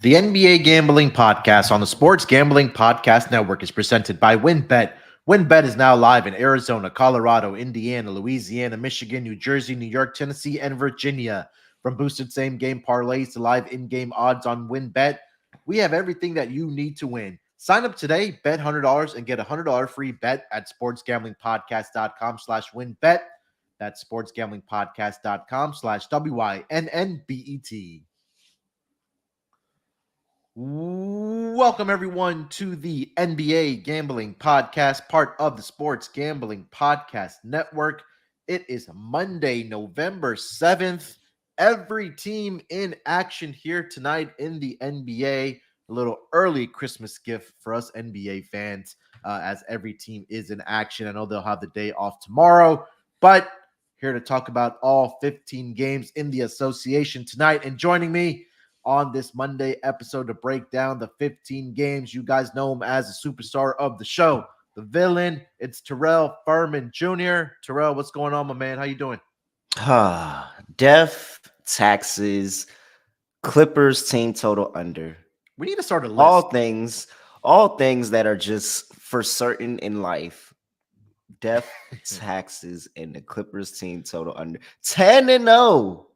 The NBA Gambling Podcast on the Sports Gambling Podcast Network is presented by WynnBET. WynnBET is now live in Arizona, Colorado, Indiana, Louisiana, Michigan, New Jersey, New York, Tennessee, and Virginia. From boosted same-game parlays to live in-game odds on WynnBET, we have everything that you need to win. Sign up today, bet $100, and get a $100 free bet at sportsgamblingpodcast.com/WynnBET. That's sportsgamblingpodcast.com/WYNNBET. Welcome, everyone, to the NBA Gambling Podcast, part of the Sports Gambling Podcast Network. It is Monday, November 7th. Every team in action here tonight in the NBA. A little early Christmas gift for us NBA fans, as every team is in action. I know they'll have the day off tomorrow, but here to talk about all 15 games in the association tonight. And joining me on this Monday episode to break down the 15 games. You guys know him as the superstar of the show, the villain. It's Terrell Furman Jr. Terrell, what's going on, my man? How you doing? Death, taxes, Clippers team total under. We need to start a list. All things that are just for certain in life. Death, taxes, and the Clippers team total under. 10-0.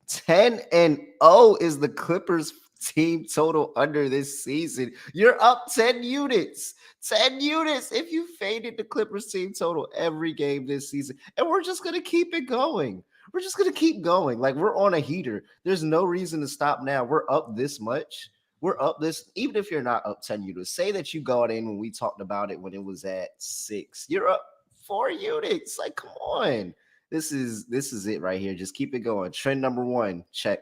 10-0 is the Clippers team total under this season. You're up 10 units. 10 units if you faded the Clippers team total every game this season. And we're just going to keep it going. We're just going to keep going. Like, we're on a heater. There's no reason to stop now. We're up this much. We're up this, even if you're not up 10 units. Say that you got in when we talked about it when it was at 6. You're up 4 units. Like, come on. This is it right here. Just keep it going. Trend number 1, check.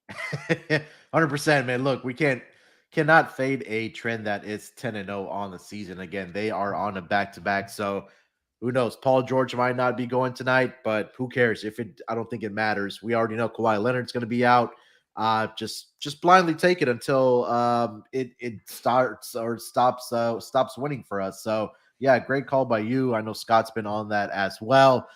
100%, man. Look, we cannot fade a trend that is 10-0 on the season. Again, they are on a back-to-back, so who knows? Paul George might not be going tonight, but who cares? I don't think it matters. We already know Kawhi Leonard's going to be out. Just blindly take it until it starts or stops winning for us. So yeah, great call by you. I know Scott's been on that as well.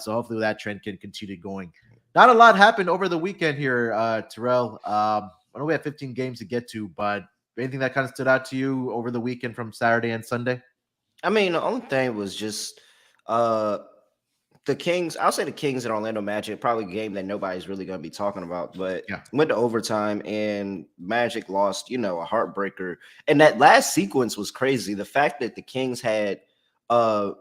So hopefully that trend can continue going. Not a lot happened over the weekend here, Terrell. I know we have 15 games to get to, but anything that kind of stood out to you over the weekend from Saturday and Sunday? I mean, the only thing was just the Kings. I'll say the Kings and Orlando Magic, probably a game that nobody's really going to be talking about, but went to overtime and Magic lost, a heartbreaker. And that last sequence was crazy. The fact that the Kings had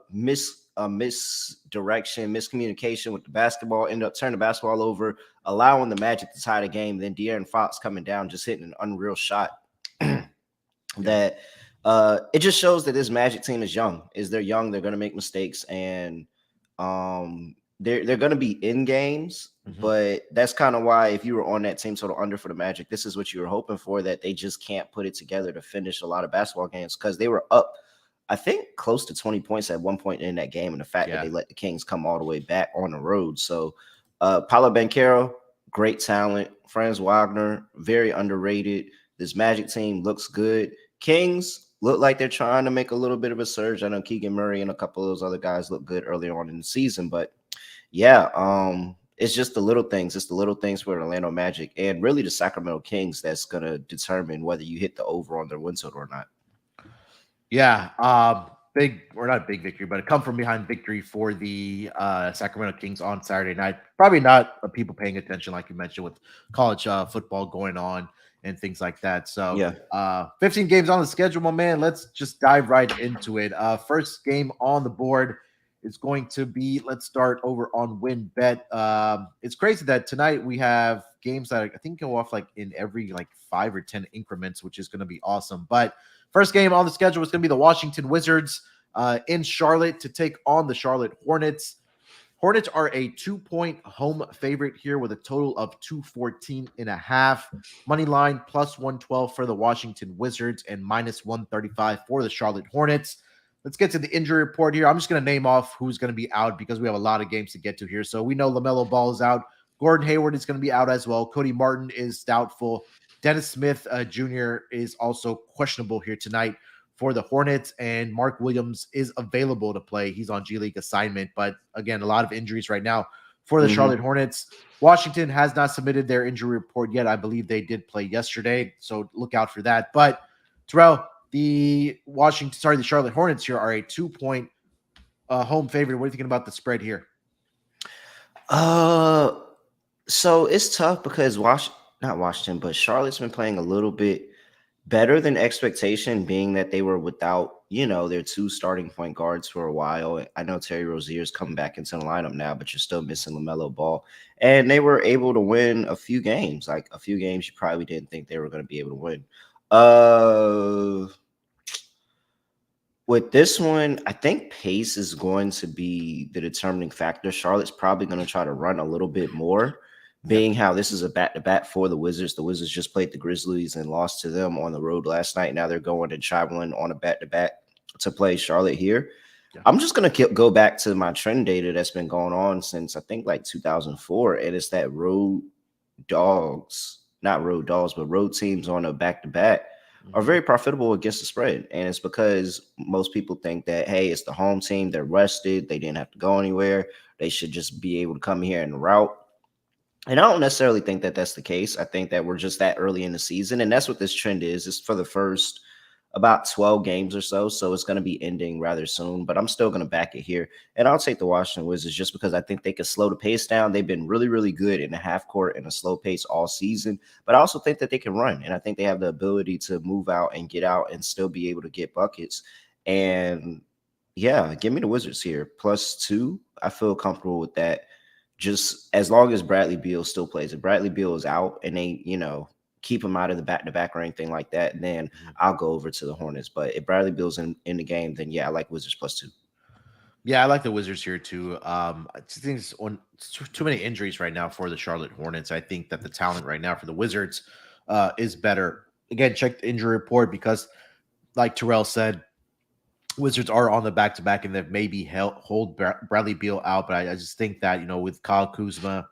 misdirection, miscommunication with the basketball, ended up turning the basketball over, allowing the Magic to tie the game. Then De'Aaron Fox coming down, just hitting an unreal shot. That it just shows that this Magic team is young. They're young, they're going to make mistakes, and they're going to be in games. But that's kind of why, if you were on that team total under for the Magic, this is what you were hoping for, that they just can't put it together to finish a lot of basketball games, because they were up, I think, close to 20 points at one point in that game, and the fact that they let the Kings come all the way back on the road. So Paolo Banchero, great talent. Franz Wagner, very underrated. This Magic team looks good. Kings look like they're trying to make a little bit of a surge. I know Keegan Murray and a couple of those other guys look good earlier on in the season, but it's just the little things. It's the little things for Orlando Magic and really the Sacramento Kings that's going to determine whether you hit the over on their win total or not. Yeah, big, or not big victory, but a come from behind victory for the Sacramento Kings on Saturday night. Probably not people paying attention, like you mentioned, with college football going on and things like that. So 15 games on the schedule, my man. Let's just dive right into it. First game on the board is going to be, let's start over on WynnBET. It's crazy that tonight we have games that I think go off like in every 5 or 10 increments, which is going to be awesome. But first game on the schedule is going to be the Washington Wizards in Charlotte to take on the Charlotte Hornets. Hornets are a 2-point home favorite here with a total of 214.5. Money line plus 112 for the Washington Wizards and minus 135 for the Charlotte Hornets. Let's get to the injury report here. I'm just going to name off who's going to be out because we have a lot of games to get to here. So we know LaMelo Ball is out. Gordon Hayward is going to be out as well. Cody Martin is doubtful. Dennis Smith Jr. is also questionable here tonight for the Hornets, and Mark Williams is available to play. He's on G League assignment, but again, a lot of injuries right now for the Mm-hmm. Charlotte Hornets. Washington has not submitted their injury report yet. I believe they did play yesterday, so look out for that. But Terrell, the Charlotte Hornets here are a 2 point home favorite. What are you thinking about the spread here? Uh, so it's tough because not Washington, but Charlotte's been playing a little bit better than expectation, being that they were without, their two starting point guards for a while. I know Terry Rozier's coming back into the lineup now, but you're still missing LaMelo Ball. And they were able to win a few games, like a few games you probably didn't think they were going to be able to win. Uh, with this one, I think pace is going to be the determining factor. Charlotte's probably going to try to run a little bit more, Yeah. being how this is a back-to-back for the Wizards. The Wizards just played the Grizzlies and lost to them on the road last night. Now they're going and traveling on a back-to-back to play Charlotte here. Yeah. I'm just going to go back to my trend data that's been going on since I think like 2004, and it's that not road dogs, but road teams on a back-to-back are very profitable against the spread. And it's because most people think that, hey, it's the home team. They're rested. They didn't have to go anywhere. They should just be able to come here and route. And I don't necessarily think that that's the case. I think that we're just that early in the season. And that's what this trend is. It's for the first about 12 games or so. So it's going to be ending rather soon, but I'm still going to back it here. And I'll take the Washington Wizards just because I think they can slow the pace down. They've been really, really good in the half court and a slow pace all season, but I also think that they can run. And I think they have the ability to move out and get out and still be able to get buckets. And yeah, give me the Wizards here. +2. I feel comfortable with that. Just as long as Bradley Beal still plays. If Bradley Beal is out and they, keep him out of the back-to-back or anything like that, then I'll go over to the Hornets. But if Bradley Beal's in the game, then yeah, I like Wizards +2. Yeah, I like the Wizards here too. I just think it's too many injuries right now for the Charlotte Hornets. I think that the talent right now for the Wizards is better. Again, check the injury report because, like Terrell said, Wizards are on the back to back and they've maybe hold Bradley Beal out. But I just think that with Kyle Kuzma,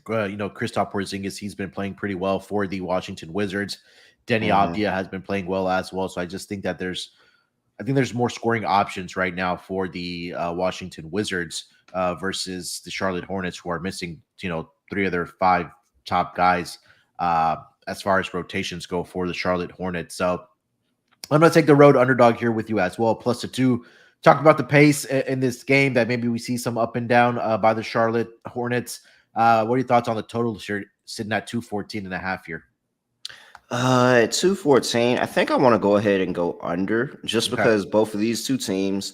Kristaps Porzingis, he's been playing pretty well for the Washington Wizards. Denny Mm-hmm. Avdia has been playing well as well. So I just think that there's more scoring options right now for the Washington Wizards versus the Charlotte Hornets, who are missing, three of their five top guys as far as rotations go for the Charlotte Hornets. So I'm going to take the road underdog here with you as well, +2. Talk about the pace in this game that maybe we see some up and down by the Charlotte Hornets. What are your thoughts on the total here, sitting at 214.5 here? At 214, I think I want to go ahead and go under just Okay. because both of these two teams,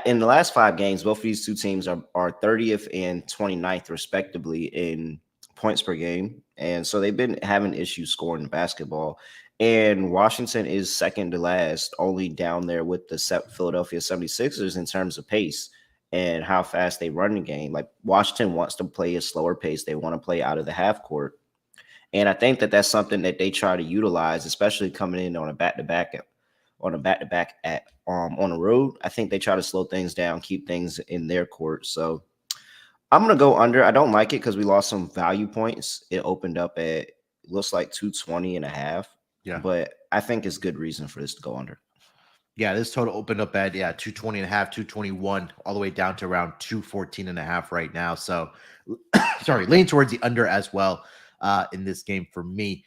in the last 5 games, both of these two teams are 30th and 29th, respectively, in points per game. And so they've been having issues scoring the basketball. And Washington is second to last, only down there with the Philadelphia 76ers in terms of pace and how fast they run the game. Like Washington wants to play a slower pace. They want to play out of the half court. And I think that that's something that they try to utilize, especially coming in on a back-to-back at on the road. I think they try to slow things down, keep things in their court. So I'm gonna go under. I don't like it because we lost some value points. It opened up at looks like 220.5, Yeah. but I think it's good reason for this to go under. Yeah, this total opened up at 220.5, 221, all the way down to around 214.5 right now. So sorry, lean towards the under as well in this game for me.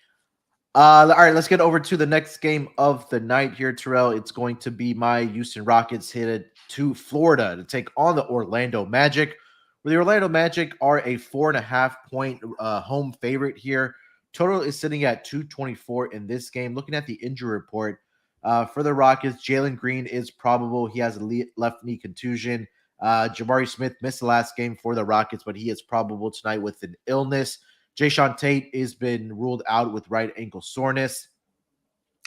All right, let's get over to the next game of the night here, Terrell. It's going to be my Houston Rockets headed to Florida to take on the Orlando Magic, where the Orlando Magic are a 4.5 point home favorite here. Total is sitting at 224 in this game. Looking at the injury report for the Rockets, Jalen Green is probable. He has a left knee contusion. Jabari Smith missed the last game for the Rockets, but he is probable tonight with an illness. Jayshawn Tate has been ruled out with right ankle soreness.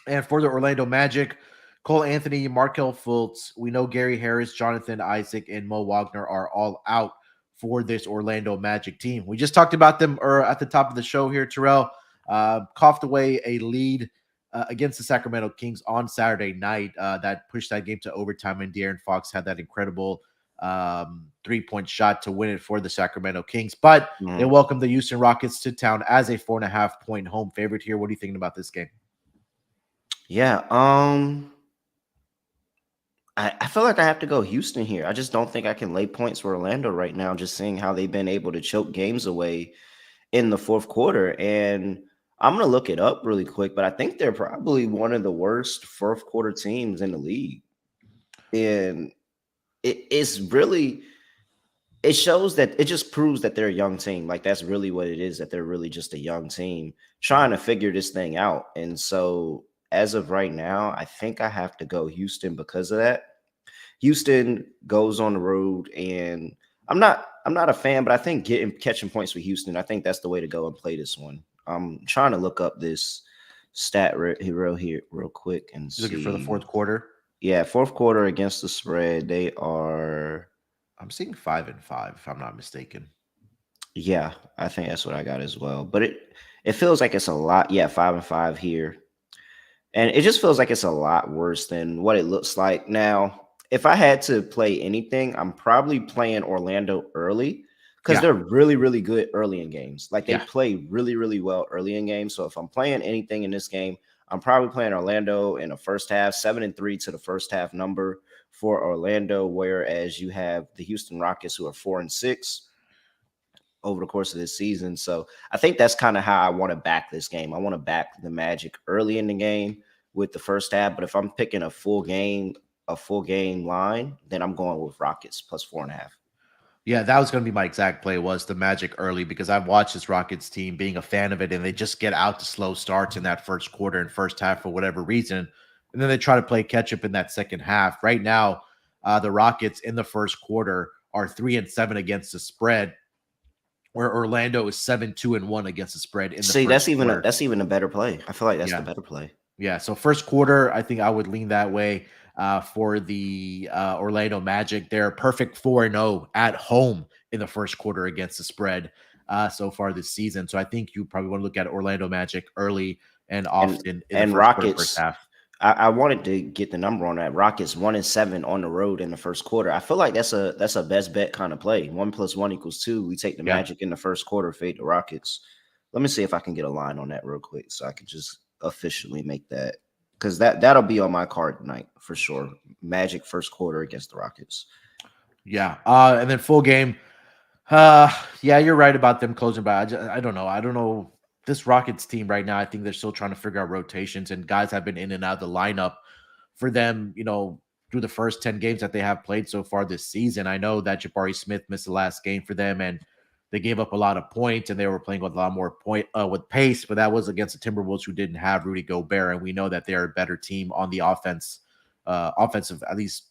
And for the Orlando Magic, Cole Anthony, Markel Fultz, we know Gary Harris, Jonathan Isaac, and Mo Wagner are all out for this Orlando Magic team. We just talked about them at the top of the show here, Terrell. Coughed away a lead against the Sacramento Kings on Saturday night that pushed that game to overtime, and De'Aaron Fox had that incredible 3-point shot to win it for the Sacramento Kings. But they welcome the Houston Rockets to town as a 4.5 point home favorite here. What are you thinking about this game? Yeah, I feel like I have to go Houston here. I just don't think I can lay points for Orlando right now, just seeing how they've been able to choke games away in the fourth quarter. And I'm going to look it up really quick, but I think they're probably one of the worst fourth quarter teams in the league. And it's really, it shows that it just proves that they're a young team. Like that's really what it is, that they're really just a young team trying to figure this thing out. And so as of right now, I think I have to go Houston because of that. Houston goes on the road, and I'm not a fan, but I think catching points with Houston, I think that's the way to go and play this one. I'm trying to look up this here real quick and You're looking for the see. fourth quarter. Yeah, fourth quarter against the spread, they are. I'm seeing 5-5, if I'm not mistaken. Yeah, I think that's what I got as well. But it feels like it's a lot. Yeah, 5-5 here. And it just feels like it's a lot worse than what it looks like. Now, if I had to play anything, I'm probably playing Orlando early because Yeah, they're really, really good early in games. Like they yeah. play really, really well early in games. So if I'm playing anything in this game, I'm probably playing Orlando in the first half, 7-3 to the first half number for Orlando, whereas you have the Houston Rockets who are 4-6 over the course of this season. So I think that's kind of how I want to back this game. I want to back the Magic early in the game with the first half. But if I'm picking a full game line, then I'm going with Rockets plus 4.5. Yeah, that was going to be my exact play, was the Magic early, because I've watched this Rockets team, being a fan of it, and they just get out to slow starts in that first quarter and first half for whatever reason. And then they try to play catch up in that second half. Right now, the Rockets in the first quarter are 3-7 against the spread, where Orlando is 7-2-1 against the spread in the See, first quarter. that's even a better play. I feel like that's the Yeah. better play. Yeah. So first quarter, I think I would lean that way for the Orlando Magic. They're perfect 4-0 at home in the first quarter against the spread so far this season. So I think you probably want to look at Orlando Magic early and And often in the and first quarter, first Rockets, half. I wanted to get the number on that. Rockets 1-7 on the road in the first quarter. I feel like that's a best bet kind of play. 1+1 = 2. We take the Yeah. Magic in the first quarter, fade the Rockets. Let me see if I can get a line on that real quick so I can just officially make that, because that'll be on my card tonight for sure. Magic first quarter against the Rockets. Yeah. And then full game. Yeah, you're right about them closing by. I don't know. I don't know. This Rockets team right now, I think they're still trying to figure out rotations, and guys have been in and out of the lineup for them, through the first 10 games that they have played so far this season. I know that Jabari Smith missed the last game for them, and they gave up a lot of points, and they were playing with a lot more with pace, but that was against the Timberwolves, who didn't have Rudy Gobert, and we know that they're a better team on the offensive, at least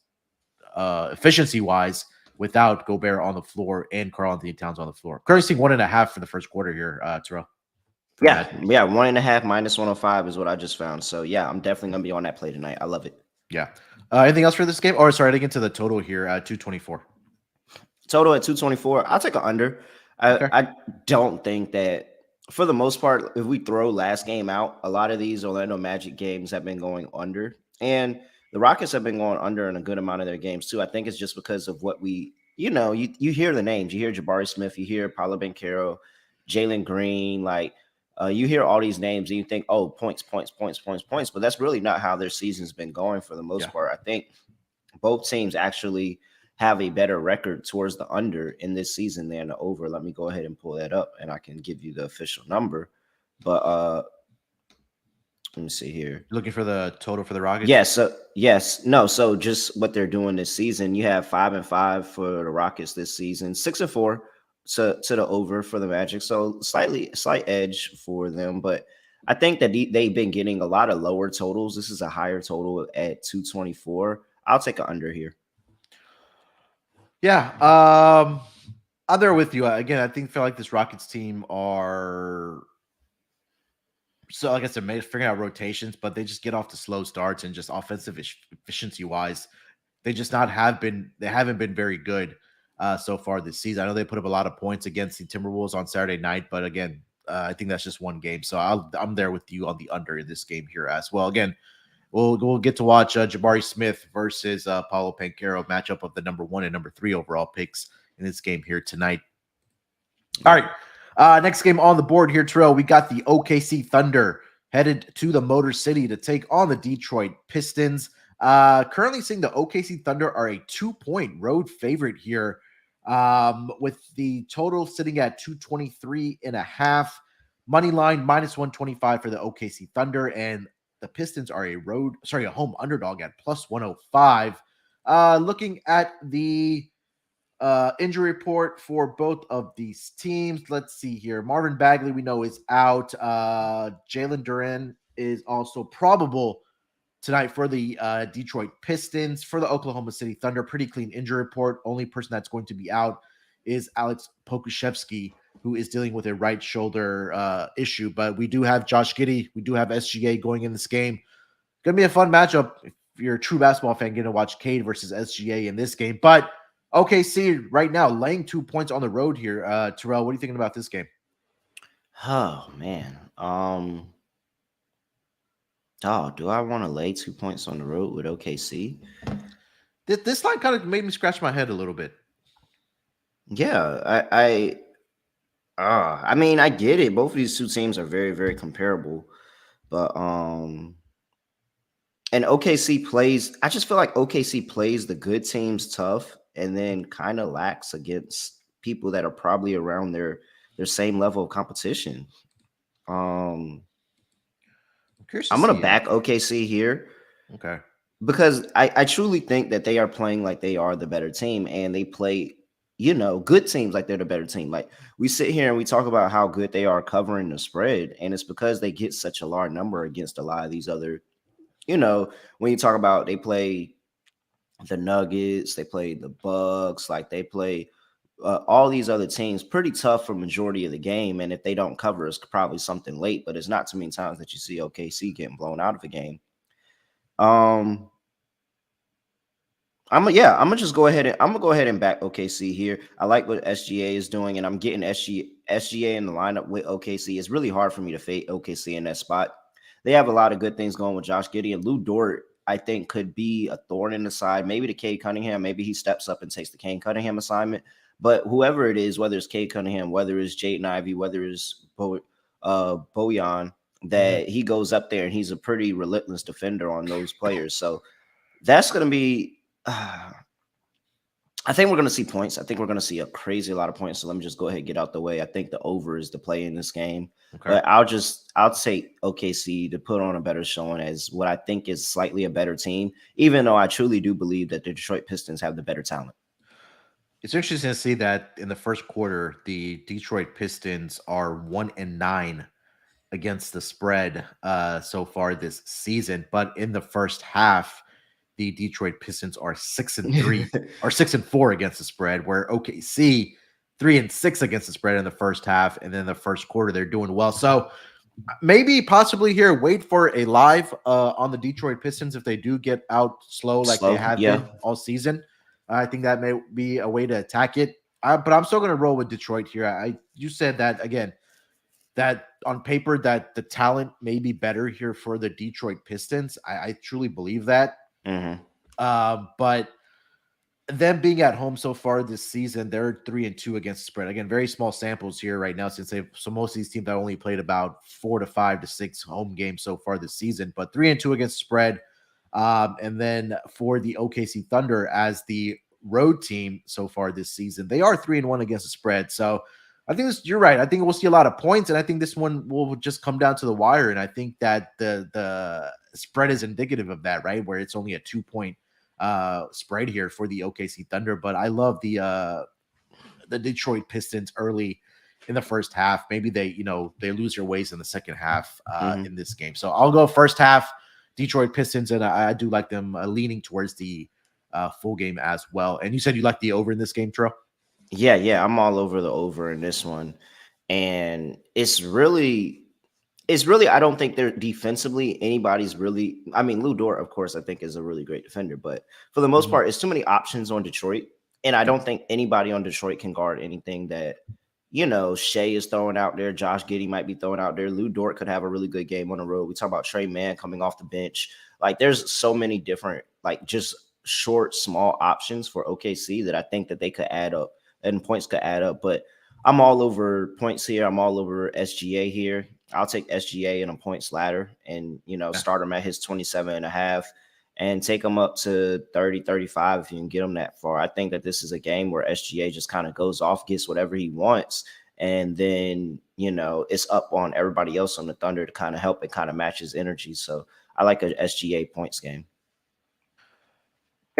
efficiency wise, without Gobert on the floor and Karl-Anthony Towns on the floor. Currently seeing 1.5 for the first quarter here, Terrell. Yeah, yeah, 1.5 -105 is what I just found. So yeah, I'm definitely gonna be on that play tonight. I love it. Yeah. Anything else for this game? Or sorry, to get to the total here, 224. Total at 224. I'll take an under. Okay. I don't think that, for the most part, if we throw last game out, a lot of these Orlando Magic games have been going under. And the Rockets have been going under in a good amount of their games too. I think it's just because of what you hear the names. You hear Jabari Smith, you hear Paolo Banchero, Jalen Green, like you hear all these names and you think, oh, points, points, points, points, points. But that's really not how their season's been going for the most part. I think both teams actually have a better record towards the under in this season than the over. Let me go ahead and pull that up and I can give you the official number. But let me see here. Looking for the total for the Rockets? So just what they're doing this season, you have 5-5 for the Rockets this season, 6-4 to the over for the Magic. So slight edge for them, but I think that they've been getting a lot of lower totals. This is a higher total at 224. I'll take an under here. Yeah. I'm there with you. Again, I feel like this Rockets team are, so like I said, figuring out rotations, but they just get off to slow starts, and just offensive efficiency wise, they haven't been very good so far this season. I know they put up a lot of points against the Timberwolves on Saturday night, but again, I think that's just one game. So I'm there with you on the under in this game here as well. Again, we'll get to watch Jabari Smith versus Paolo Banchero, matchup of the number 1 and number 3 overall picks in this game here tonight. All right. Next game on the board here, Terrell. We got the OKC Thunder headed to the Motor City to take on the Detroit Pistons. Currently seeing the OKC Thunder are a 2-point road favorite here, with the total sitting at 223.5. Money line -125 for the OKC Thunder, and the Pistons are a home underdog at +105. Looking at the injury report for both of these teams. Let's see here. Marvin Bagley, we know, is out. Jalen Duren is also probable tonight for the Detroit Pistons. For the Oklahoma City Thunder, pretty clean injury report. Only person that's going to be out is Alex Pokushevsky, who is dealing with a right shoulder issue. But we do have Josh Giddey. We do have SGA going in this game. Going to be a fun matchup. If you're a true basketball fan, going to watch Cade versus SGA in this game. But OKC right now laying 2 points on the road here. Terrell, what are you thinking about this game? Oh man. Do I want to lay 2 points on the road with OKC? This line kind of made me scratch my head a little bit. Yeah, I mean, I get it. Both of these two teams are very, very comparable, but and OKC plays. I just feel like OKC plays the good teams tough, and then kind of lacks against people that are probably around their same level of competition. I'm gonna back OKC here. Okay. Because I truly think that they are playing like they are the better team, and they play, good teams like they're the better team. Like, we sit here and we talk about how good they are covering the spread, and it's because they get such a large number against a lot of these other, when you talk about they play the Nuggets, they play the Bucks, like they play all these other teams pretty tough for majority of the game, and if they don't cover, it's probably something late. But it's not too many times that you see OKC getting blown out of a game. I'm gonna just go ahead and back OKC here. I like what SGA is doing, and I'm getting SGA in the lineup with OKC. It's really hard for me to fade OKC in that spot. They have a lot of good things going with Josh Giddey, and Lou Dort, I think, could be a thorn in the side. Maybe to Cade Cunningham, maybe he steps up and takes the Cade Cunningham assignment. But whoever it is, whether it's Cade Cunningham, whether it's Jaden Ivey, whether it's Bojan, that he goes up there and he's a pretty relentless defender on those players. So that's going to be, I think we're going to see points. I think we're going to see a crazy lot of points. So let me just go ahead and get out the way. I think the over is the play in this game. Okay. But I'll take OKC to put on a better showing as what I think is slightly a better team, even though I truly do believe that the Detroit Pistons have the better talent. It's interesting to see that in the first quarter, the Detroit Pistons are 1-9 against the spread so far this season. But in the first half, the Detroit Pistons are 6-3 or 6-4 against the spread, where OKC 3-6 against the spread in the first half. And then the first quarter, they're doing well. So maybe possibly here, wait for a live on the Detroit Pistons if they do get out slow like they have been all season. I think that may be a way to attack it. But I'm still going to roll with Detroit here. You said that, again, that on paper that the talent may be better here for the Detroit Pistons. I truly believe that. But them being at home so far this season, they're 3-2 against the spread. Again, very small samples here right now, since so most of these teams have only played about 4 to 5 to 6 home games so far this season, but 3-2 against the spread. And then for the OKC Thunder as the road team so far this season, they are 3-1 against the spread. So I think you're right. I think we'll see a lot of points, and I think this one will just come down to the wire. And I think that the spread is indicative of that, right? Where it's only a 2-point spread here for the OKC Thunder. But I love the Detroit Pistons early in the first half. Maybe they lose their ways in the second half in this game. So I'll go first half Detroit Pistons, and I do like them leaning towards the full game as well. And you said you like the over in this game, Terrell? Yeah, I'm all over the over in this one. And it's really, I don't think they're defensively anybody's really, I mean, Lou Dort, of course, I think is a really great defender, but for the most part, it's too many options on Detroit. And I don't think anybody on Detroit can guard anything that, Shea is throwing out there. Josh Giddey might be throwing out there. Lou Dort could have a really good game on the road. We talk about Trey Mann coming off the bench. Like, there's so many different, like, just short, small options for OKC that I think that they could add up. And points could add up, but I'm all over points here. I'm all over SGA here. I'll take SGA in a points ladder and, Yeah. start him at his 27.5 and take him up to 30, 35 if you can get him that far. I think that this is a game where SGA just kind of goes off, gets whatever he wants, and then, it's up on everybody else on the Thunder to kind of help and kind of match his energy. So I like a SGA points game.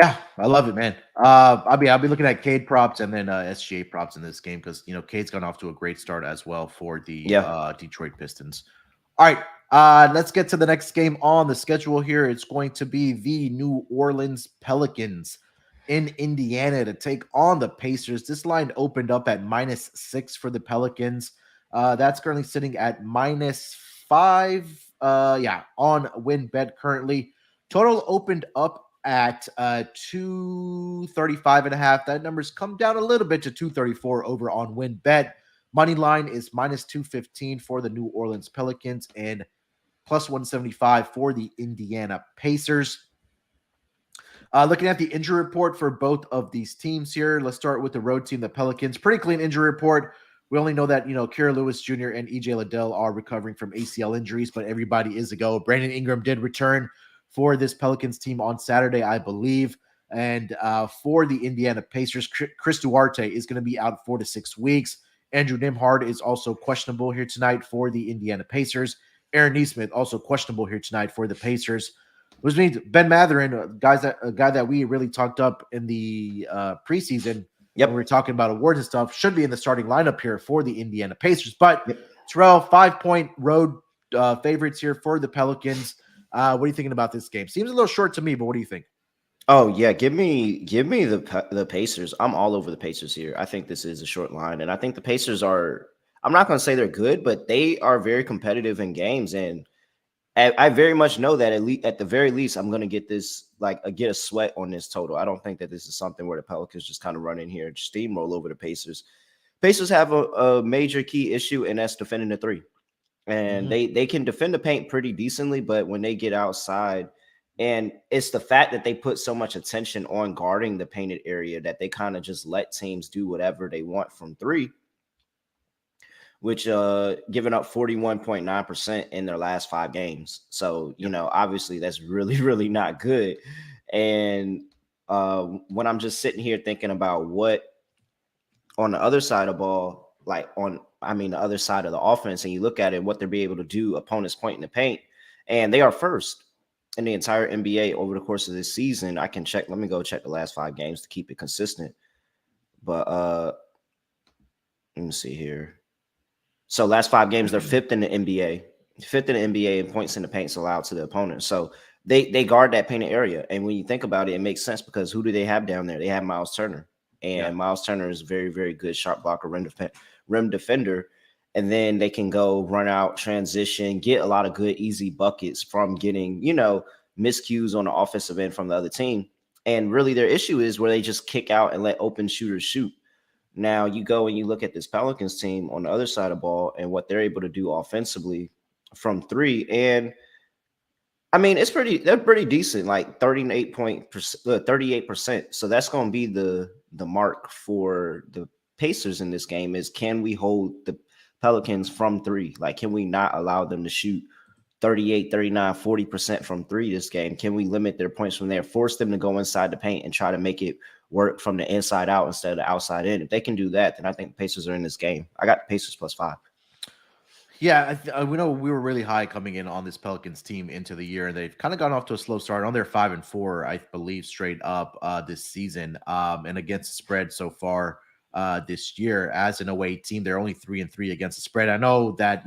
Yeah, I love it, man. I'll be looking at Cade props and then SGA props in this game because Cade's gone off to a great start as well for the Yeah. Detroit Pistons. All right, let's get to the next game on the schedule here. It's going to be the New Orleans Pelicans in Indiana to take on the Pacers. This line opened up at -6 for the Pelicans. That's currently sitting at -5. Yeah, on win bet currently. Total opened up at 235 and a half. That number's come down a little bit to 234 over on win bet. Money line is -215 for the New Orleans Pelicans and +175 for the Indiana Pacers. Looking at the injury report for both of these teams here, let's start with the road team, the Pelicans. Pretty clean injury report. We only know that, Kira Lewis Jr. and EJ Liddell are recovering from ACL injuries, but everybody is a go. Brandon Ingram did return for this Pelicans team on Saturday, I believe. And for the Indiana Pacers, Chris Duarte is going to be out 4 to 6 weeks. Andrew Nimhard is also questionable here tonight for the Indiana Pacers. Aaron Nesmith also questionable here tonight for the Pacers. Which means Ben Mathurin, a guy that we really talked up in the preseason Yep. when we were talking about awards and stuff, should be in the starting lineup here for the Indiana Pacers. But Yep. Terrell, 5-point road favorites here for the Pelicans. What are you thinking about this game? Seems a little short to me, but what do you think? Oh yeah, give me the Pacers. I'm all over the Pacers here. I think this is a short line, and I think the Pacers are. I'm not going to say they're good, but they are very competitive in games, and I very much know that at the very least, I'm going to get this get a sweat on this total. I don't think that this is something where the Pelicans just kind of run in here and steamroll over the Pacers. Pacers have a major key issue, and that's defending the three. And they can defend the paint pretty decently, but when they get outside, and it's the fact that they put so much attention on guarding the painted area that they kind of just let teams do whatever they want from three, which giving up 41.9% in their last 5 games. So, obviously that's really, really not good. And when I'm just sitting here thinking about what on the other side of the ball, the other side of the offense, and you look at it, what they're be able to do, opponents point in the paint, and they are first in the entire NBA over the course of this season. I can check. Let me go check the last 5 games to keep it consistent. But let me see here. So last 5 games, they're fifth in the NBA in points in the paints allowed to the opponent. So they guard that painted area. And when you think about it, it makes sense because who do they have down there? They have Miles Turner. And Miles Turner is a very, very good shot blocker, rim defender. And then they can go run out, transition, get a lot of good, easy buckets from getting, miscues on the offensive end from the other team. And really their issue is where they just kick out and let open shooters shoot. Now you go and you look at this Pelicans team on the other side of the ball and what they're able to do offensively from 3. And I mean, they're pretty decent, like 38%. So that's going to be the mark for the Pacers in this game is, can we hold the Pelicans from 3? Like, can we not allow them to shoot 38, 39, 40% from 3 this game? Can we limit their points from there, force them to go inside the paint and try to make it work from the inside out instead of the outside in? If they can do that, then I think the Pacers are in this game. I got the Pacers +5. Yeah, we know we were really high coming in on this Pelicans team into the year, and they've kind of gone off to a slow start. On their 5-4, I believe, straight up this season, and against the spread so far this year as an away team, they're only 3-3 against the spread. I know that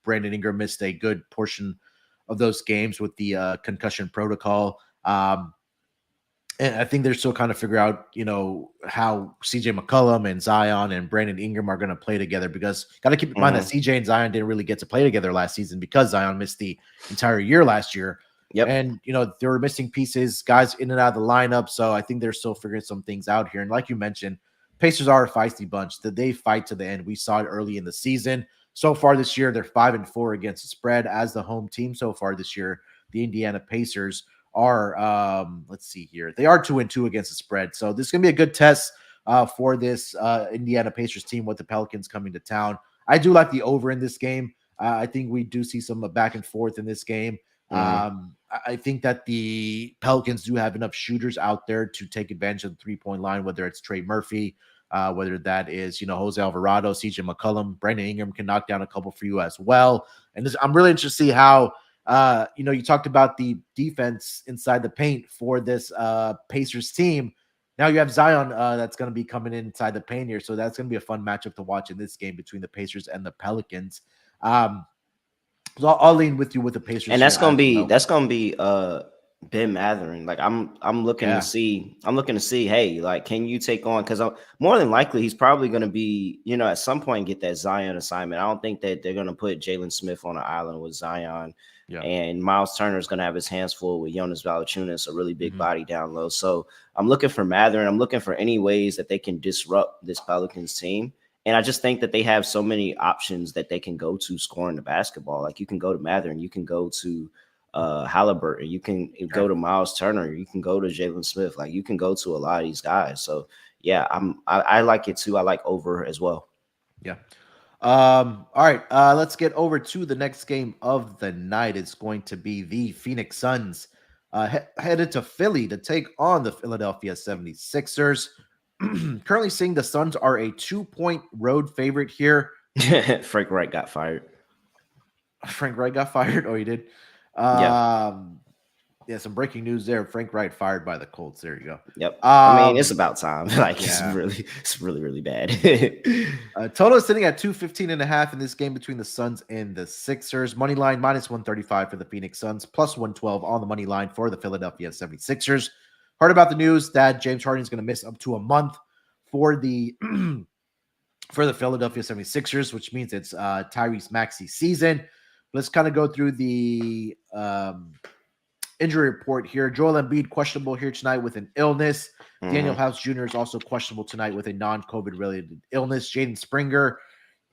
Brandon Ingram missed a good portion of those games with the concussion protocol. And I think they're still kind of figure out, how CJ McCollum and Zion and Brandon Ingram are going to play together, because got to keep in mind that CJ and Zion didn't really get to play together last season because Zion missed the entire year last year. Yep. And, they were missing pieces, guys in and out of the lineup. So I think they're still figuring some things out here. And like you mentioned, Pacers are a feisty bunch that they fight to the end. We saw it early in the season. So far this year, they're 5-4 against the spread as the home team. So far this year, the Indiana Pacers are let's see here. They are 2-2 against the spread. So this is gonna be a good test for this Indiana Pacers team with the Pelicans coming to town. I do like the over in this game. I think we do see some back and forth in this game. Mhm. I think that the Pelicans do have enough shooters out there to take advantage of the 3-point line, whether it's Trey Murphy, whether that is, Jose Alvarado, CJ McCollum, Brandon Ingram can knock down a couple for you as well. And I'm really interested to see how, you talked about the defense inside the paint for this Pacers team. Now you have Zion that's going to be coming in inside the paint here. So that's going to be a fun matchup to watch in this game between the Pacers and the Pelicans. Um, so I'll lean with you with the Pacers And here that's gonna as be well. that's gonna be Ben Matherin. Like I'm looking to Yeah. see hey, like can you take on, because more than likely he's probably gonna be, at some point get that Zion assignment. I don't think that they're gonna put Jalen Smith on an island with Zion, Yeah. and Miles Turner is gonna have his hands full with Jonas Valanciunas, a really big Mhm. body down low. So I'm looking for Matherin. I'm looking for any ways that they can disrupt this Pelicans team. And I just think that they have so many options that they can go to scoring the basketball. Like you can go to Matherin, you can go to Halliburton, you can go Okay. to Miles Turner, you can go to Jalen Smith. Like you can go to a lot of these guys. So yeah, I like it too. I like over as well. Yeah. All right. Let's get over to the next game of the night. It's going to be the Phoenix Suns headed to Philly to take on the Philadelphia 76ers. Currently seeing the Suns are a 2-point road favorite here. Frank Wright got fired. Frank Wright got fired. Oh, he did. Yeah. Um, yeah, some breaking news there. Frank Wright fired by the Colts. There you Yep. go. I mean, it's about time. Like Yeah. it's really, really bad. Total is sitting at 215.5 in this game between the Suns and the Sixers. Money line minus 135 for the Phoenix Suns, plus 112 on the money line for the Philadelphia 76ers. Heard about the news that James Harden is going to miss up to a month for the for the Philadelphia 76ers, which means it's Tyrese Maxey season. Let's kind of go through the injury report here. Joel Embiid questionable here tonight with an illness. Daniel Mhm. House Jr. is also questionable tonight with a non-COVID related illness. Jaden Springer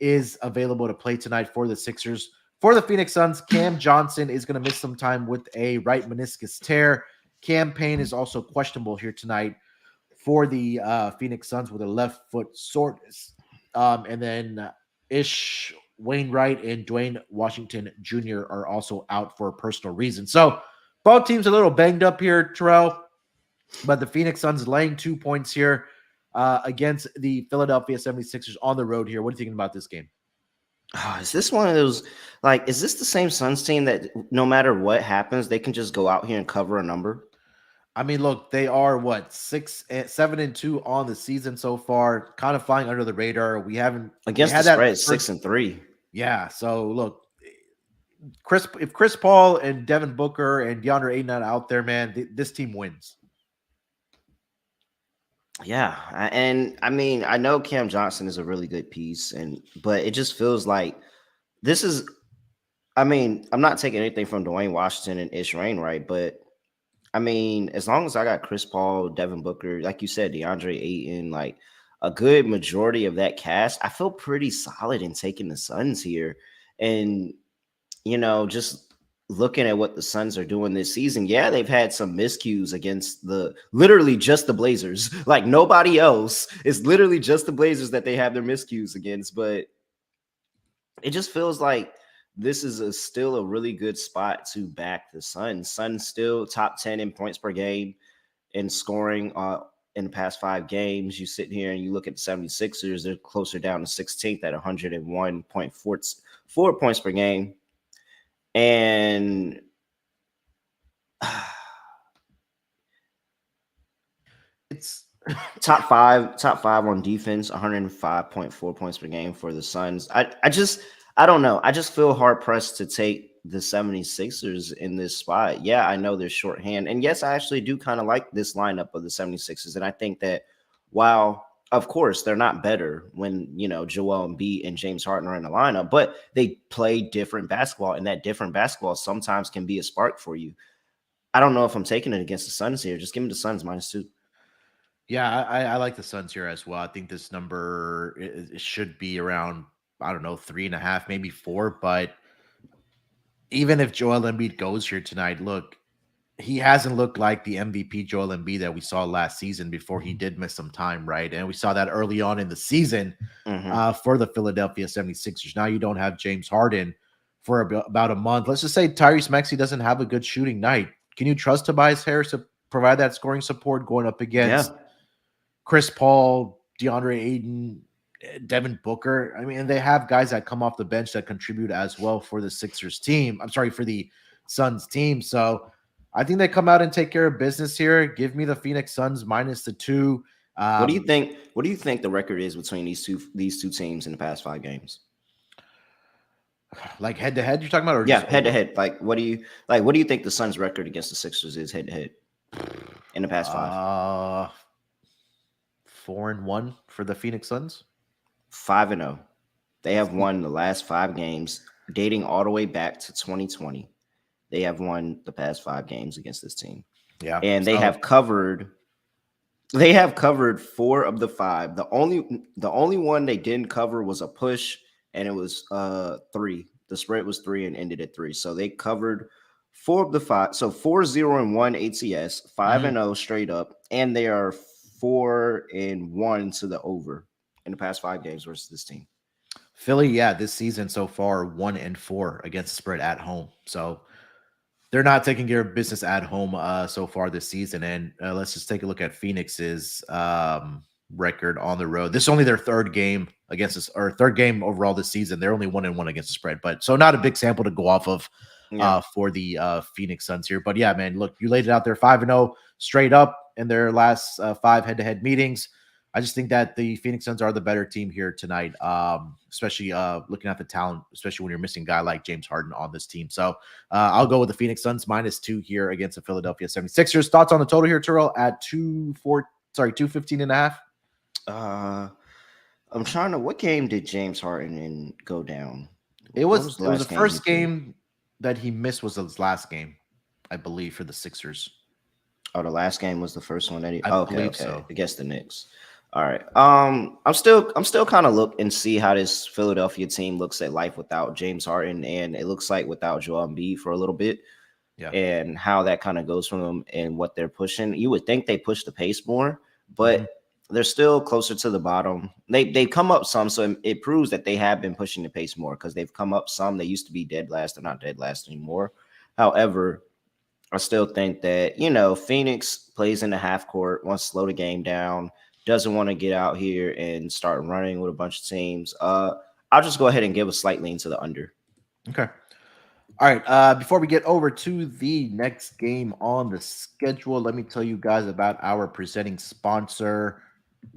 is available to play tonight for the Sixers. For the Phoenix Suns, Cam Johnson is going to miss some time with a right meniscus tear. Cam Payne is also questionable here tonight for the Phoenix Suns with a left foot soreness. And then Ish Wainwright and Dwayne Washington Jr. are also out for personal reasons. So both teams a little banged up here, Terrell, but the Phoenix Suns laying 2 points here against the Philadelphia 76ers on the road here. What are you thinking about this game? Oh, is this one of those, like, is this the same Suns team that no matter what happens, they can just go out here and cover a number? I mean, look, they are what 7-2 on the season so far, kind of flying under the radar. They Against the had that spread, first, 6-3. yeah. So look, if Chris Paul and Devin Booker and DeAndre Ayton are out there, man, this team wins. Yeah, and I mean, I know Cam Johnson is a really good piece, but it just feels like this is. I mean, I'm not taking anything from Dwayne Washington and Ish Wainwright, but I mean, as long as I got Chris Paul, Devin Booker, like you said, DeAndre Ayton, like a good majority of that cast, I feel pretty solid in taking the Suns here. And, just looking at what the Suns are doing this season, yeah, they've had some miscues against literally just the Blazers. Like nobody else. It's literally just the Blazers that they have their miscues against. But it just feels like this is still a really good spot to back the Suns. Suns still top 10 in points per game in scoring in the past 5 games. You sit here and you look at the 76ers, they're closer down to 16th at 101.4 points per game. And It's top five on defense, 105.4 points per game for the Suns. I don't know. I just feel hard pressed to take the 76ers in this spot. Yeah, I know they're shorthand. And yes, I actually do kind of like this lineup of the 76ers. And I think that while of course they're not better when Joel Embiid and James Harden are in the lineup, but they play different basketball, and that different basketball sometimes can be a spark for you. I don't know if I'm taking it against the Suns here. Just give me the Suns -2. Yeah, I like the Suns here as well. I think this number it should be around, I don't know, 3.5, maybe 4. But even if Joel Embiid goes here tonight, look, he hasn't looked like the MVP Joel Embiid that we saw last season before he did miss some time, right? And we saw that early on in the season Mm-hmm. for the Philadelphia 76ers. Now you don't have James Harden. for about a month. Let's just say Tyrese Maxey doesn't have a good shooting night. Can you trust Tobias Harris to provide that scoring support going up Yeah. against Chris Paul, DeAndre Ayton, Devin Booker? I mean, they have guys that come off the bench that contribute as well for the Sixers team. I'm sorry, for the Suns team. So I think they come out and take care of business here. Give me the Phoenix Suns minus the 2. What do you Um, think? What do you think the record is between these two teams in the past 5 games? like head to head, you're talking about, or Yeah, just head to over? head. What do you think the Suns' record against the Sixers is head to head in the past 5? Uh, 4-1 for the Phoenix Suns. 5-0. They have won the last 5 games, dating all the way back to 2020. They have won the past 5 games against this team, Yeah. and they So have covered. They have covered 4 of the 5. The only one they didn't cover was a push, and it was 3. The spread was 3 and ended at 3. So they covered 4 of the 5. So 4-0-1 ATS, 5 mhm. and 0 straight up, and they are 4-1 to the over in the past 5 games versus this team. Philly, yeah, this season so far 1-4 against the spread at home. So they're not taking care of business at home so far this season. And let's just take a look at Phoenix's record on the road. This is only their third game against us, or third game overall this season. They're only 1-1 against the spread, but so not a big sample to go off of Yeah. for the Phoenix Suns here. But yeah, man, look, you laid it out there, 5-0 straight up in their last 5 head-to-head meetings. I just think that the Phoenix Suns are the better team here tonight, especially looking at the talent, especially when you're missing a guy like James Harden on this team. So I'll go with the Phoenix Suns minus 2 here against the Philadelphia 76ers. Thoughts on the total here, Terrell, at 215.5? I'm trying to. What game did James Harden go down? It What was was the it was the last game he first played? game that he missed was his last game, I believe, for the Sixers. Oh, the last game was the first one that he. I Oh, okay, believe okay, so. against the Knicks. All right. I'm still kind of look and see how this Philadelphia team looks at life without James Harden, and it looks like without Joel Embiid for a little bit, Yeah. and how that kind of goes for them and what they're pushing. You would think they push the pace more, Mhm. but they're still closer to the bottom. They've come up some, so it proves that they have been pushing the pace more because they've come up some. They used to be dead last. They're not dead last anymore. However, I still think that, Phoenix plays in the half court, wants to slow the game down, doesn't want to get out here and start running with a bunch of teams. I'll just go ahead and give a slight lean to the under. Okay. All right. Before we get over to the next game on the schedule, let me tell you guys about our presenting sponsor,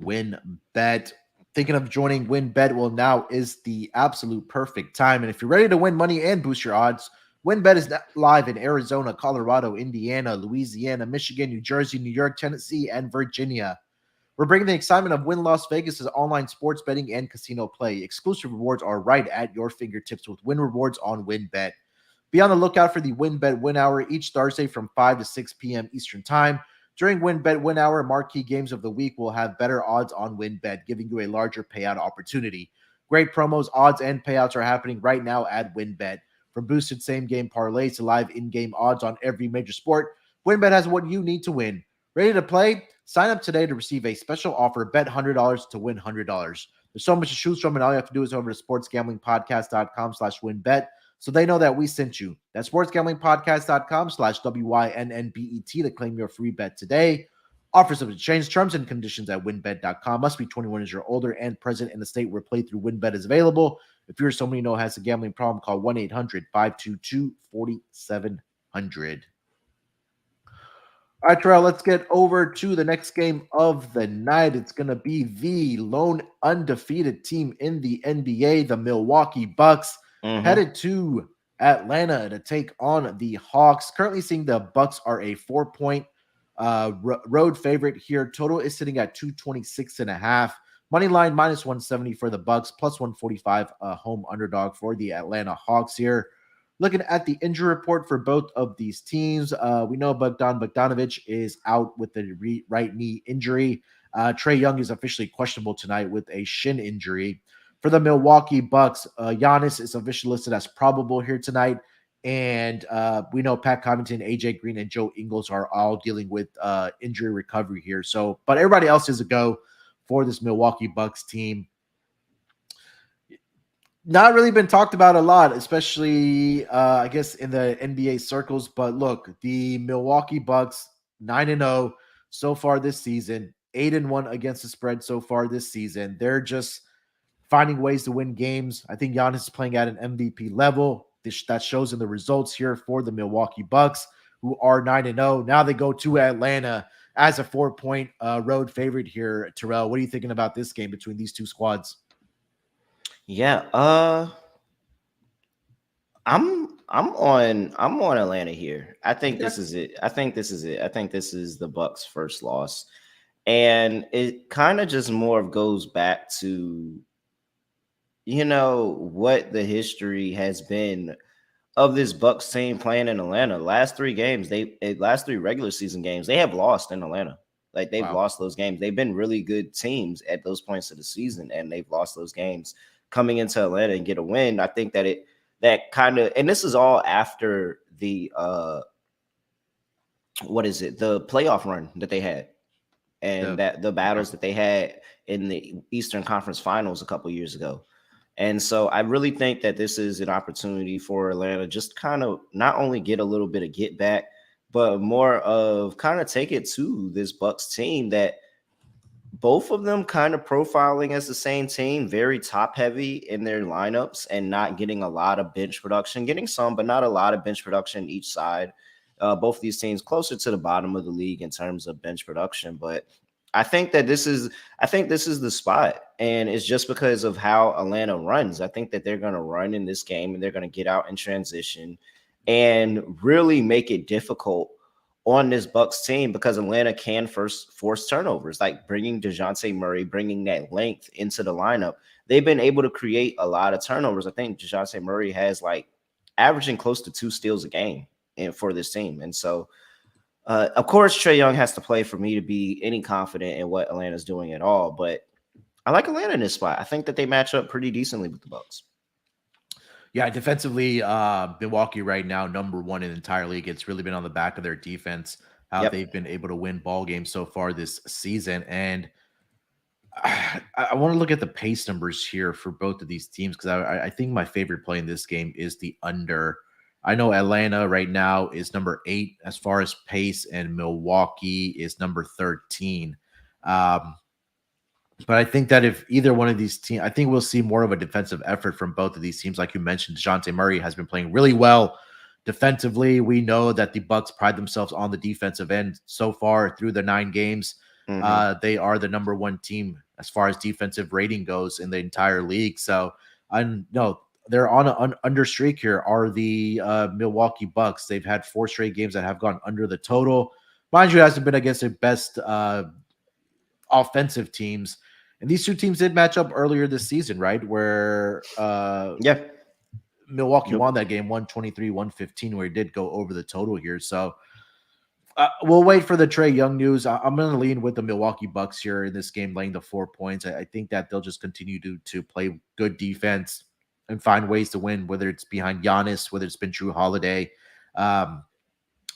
WinBet. Thinking of joining WinBet? Well, now is the absolute perfect time. And if you're ready to win money and boost your odds, WinBet is live in Arizona, Colorado, Indiana, Louisiana, Michigan, New Jersey, New York, Tennessee, and Virginia. We're bringing the excitement of Win Las Vegas' online sports betting and casino play. Exclusive rewards are right at your fingertips with Win Rewards on WinBet. Be on the lookout for the WinBet Win Hour each Thursday from 5 to 6 p.m. Eastern Time. During WinBet Win Hour, marquee games of the week will have better odds on WinBet, giving you a larger payout opportunity. Great promos, odds, and payouts are happening right now at WinBet. From boosted same-game parlays to live in-game odds on every major sport, WinBet has what you need to win. Ready to play? Sign up today to receive a special offer. Bet $100 to win $100. There's so much to choose from, and all you have to do is over to sportsgamblingpodcast.com/winbet so they know that we sent you. That's sportsgamblingpodcast.com/WYNNBET to claim your free bet today. Offers subject to change, terms and conditions at winbet.com. Must be 21 years or older and present in the state where playthrough WinBet is available. If you're someone you know has a gambling problem, call 1-800-522-4700. All right, Terrell, let's get over to the next game of the night. It's going to be the lone undefeated team in the NBA, the Milwaukee Bucks, Mm-hmm. headed to Atlanta to take on the Hawks. Currently seeing the Bucks are a 4-point road favorite here. Total is sitting at 226.5. Money line minus 170 for the Bucks, plus 145 home underdog for the Atlanta Hawks here. Looking at the injury report for both of these teams, we know Bogdanovich is out with the right knee injury. Trae Young is officially questionable tonight with a shin injury. For the Milwaukee Bucks, Giannis is officially listed as probable here tonight. And we know Pat Covington, AJ Green, and Joe Ingles are all dealing with injury recovery here. So, but everybody else is a go for this Milwaukee Bucks team. not really been talked about a lot, especially I guess in the NBA circles. But look, the Milwaukee Bucks 9-0 so far this season, 8-1 against the spread so far this season. They're just finding ways to win games. I think Giannis is playing at an MVP level. That shows in the results here for the Milwaukee Bucks, who are 9-0. Now they go to Atlanta as a 4-point road favorite here. Terrell, what are you thinking about this game between these two squads? Yeah, I'm on Atlanta here. I think Okay. this is it. I think this is it. I think this is the Bucks' first loss. And it kind of just more of goes back to what the history has been of this Bucks team playing in Atlanta. Last three regular season games, they have lost in Atlanta. Like they've Wow. lost those games. They've been really good teams at those points of the season, and they've lost those games. Coming into Atlanta and get a win, I think that kind of, and this is all after the what is it, the playoff run that they had, and The that the okay. battles that they had in the Eastern Conference Finals a couple years ago. And so I really think that this is an opportunity for Atlanta just kind of not only get a little bit of get back, but more of kind of take it to this Bucks team that both of them kind of profiling as the same team, very top heavy in their lineups and not getting a lot of bench production, getting some, but not a lot of bench production each side. Both of these teams closer to the bottom of the league in terms of bench production, but I think that this is the spot, and it's just because of how Atlanta runs. I think that they're going to run in this game, and they're going to get out in transition and really make it difficult on this Bucks team because Atlanta can first force turnovers, like bringing DeJounte Murray, bringing that length into the lineup. They've been able to create a lot of turnovers. I think DeJounte Murray has like averaging close to 2 steals a game for this team. And so, of course, Trae Young has to play for me to be any confident in what Atlanta's doing at all. But I like Atlanta in this spot. I think that they match up pretty decently with the Bucks. Yeah, defensively, Milwaukee right now, number one in the entire league. It's really been on the back of their defense, how they've Yep. been able to win ball games so far this season. And I want to look at the pace numbers here for both of these teams because I think my favorite play in this game is the under. I know Atlanta right now is number 8 as far as pace, and Milwaukee is number 13. Um, but I think that if either one of these teams, I think we'll see more of a defensive effort from both of these teams. Like you mentioned, DeJounte Murray has been playing really well defensively. We know that the Bucks pride themselves on the defensive end so far through the 9 games. Mm-hmm. They are the number one team as far as defensive rating goes in the entire league. So I know they're on an under streak here. Are the Milwaukee Bucks? They've had 4 straight games that have gone under the total. Mind you, it hasn't been against the best offensive teams. And these two teams did match up earlier this season, right? Where Yeah. Milwaukee Yep. won that game 123-115, where he did go over the total here. So we'll wait for the Trae Young news. I'm going to lean with the Milwaukee Bucks here in this game, laying the 4 points. I think that they'll just continue to play good defense and find ways to win, whether it's behind Giannis, whether it's been Drew Holiday. Um,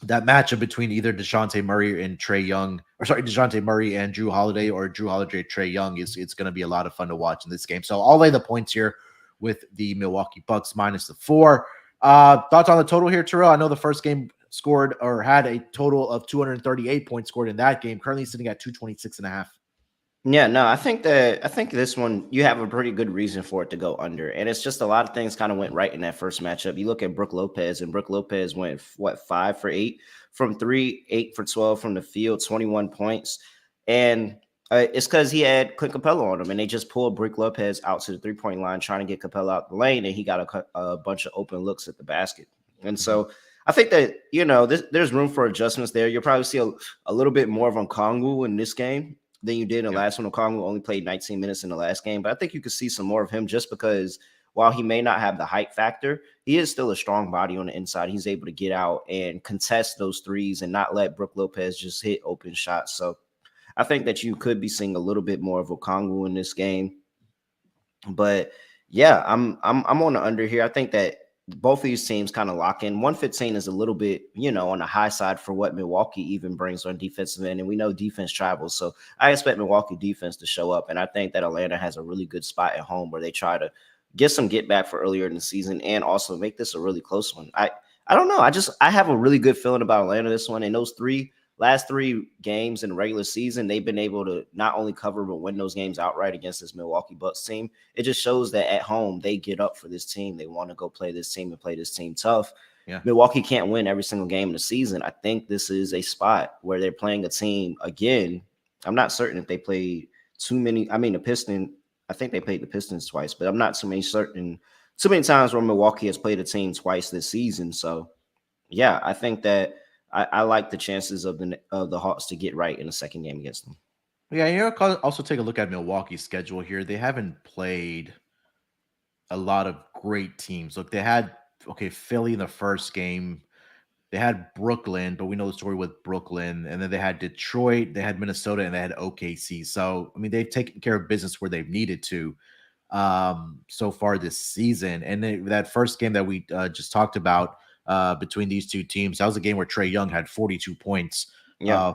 that matchup between either DeJounte Murray and Trae Young, or sorry, DeJounte Murray and Drew Holiday, or Drew Holiday Trae Young is it's going to be a lot of fun to watch in this game. So I'll lay the points here with the Milwaukee Bucks minus the 4. Thoughts on the total here, Terrell? I know the first game scored or had a total of 238 points scored in that game. Currently sitting at 226 and a half. Yeah, no, I think this one you have a pretty good reason for it to go under, and it's just a lot of things kind of went right in that first matchup. You look at Brook Lopez, and Brook Lopez went 5 for 8 from three, 8 for 12 from the field, 21 points, and it's because he had Clint Capella on him, and they just pulled Brook Lopez out to the 3 point line trying to get Capella out the lane, and he got a bunch of open looks at the basket, and Mhm. so. I think that there's room for adjustments there. You'll probably see a little bit more of Okongwu in this game than you did in the Yep. last one. Okongwu only played 19 minutes in the last game, but I think you could see some more of him just because while he may not have the height factor, he is still a strong body on the inside. He's able to get out and contest those threes and not let Brook Lopez just hit open shots. So I think that you could be seeing a little bit more of Okongwu in this game. But yeah, I'm on the under here. I think that both of these teams kind of lock in. 115 is a little bit, on the high side for what Milwaukee even brings on defensive end. And we know defense travels. So I expect Milwaukee defense to show up. And I think that Atlanta has a really good spot at home where they try to get some get back for earlier in the season, and also make this a really close one. I don't know. I have a really good feeling about Atlanta this one. And those last three games in the regular season, they've been able to not only cover but win those games outright against this Milwaukee Bucks team. It just shows that at home they get up for this team. They want to go play this team and play this team tough. Yeah. Milwaukee can't win every single game in the season. I think this is a spot where they're playing a team again. I'm not certain if they played too many. I mean, I think they played the Pistons twice, but I'm not too many times where Milwaukee has played a team twice this season. So yeah, I think that I like the chances of the Hawks to get right in the second game against them. Yeah, also take a look at Milwaukee's schedule here. They haven't played a lot of great teams. Look, they had Philly in the first game. They had Brooklyn, but we know the story with Brooklyn. And then they had Detroit, they had Minnesota, and they had OKC. So, I mean, they've taken care of business where they've needed to so far this season. And that first game that we just talked about between these two teams, that was a game where Trae Young had 42 points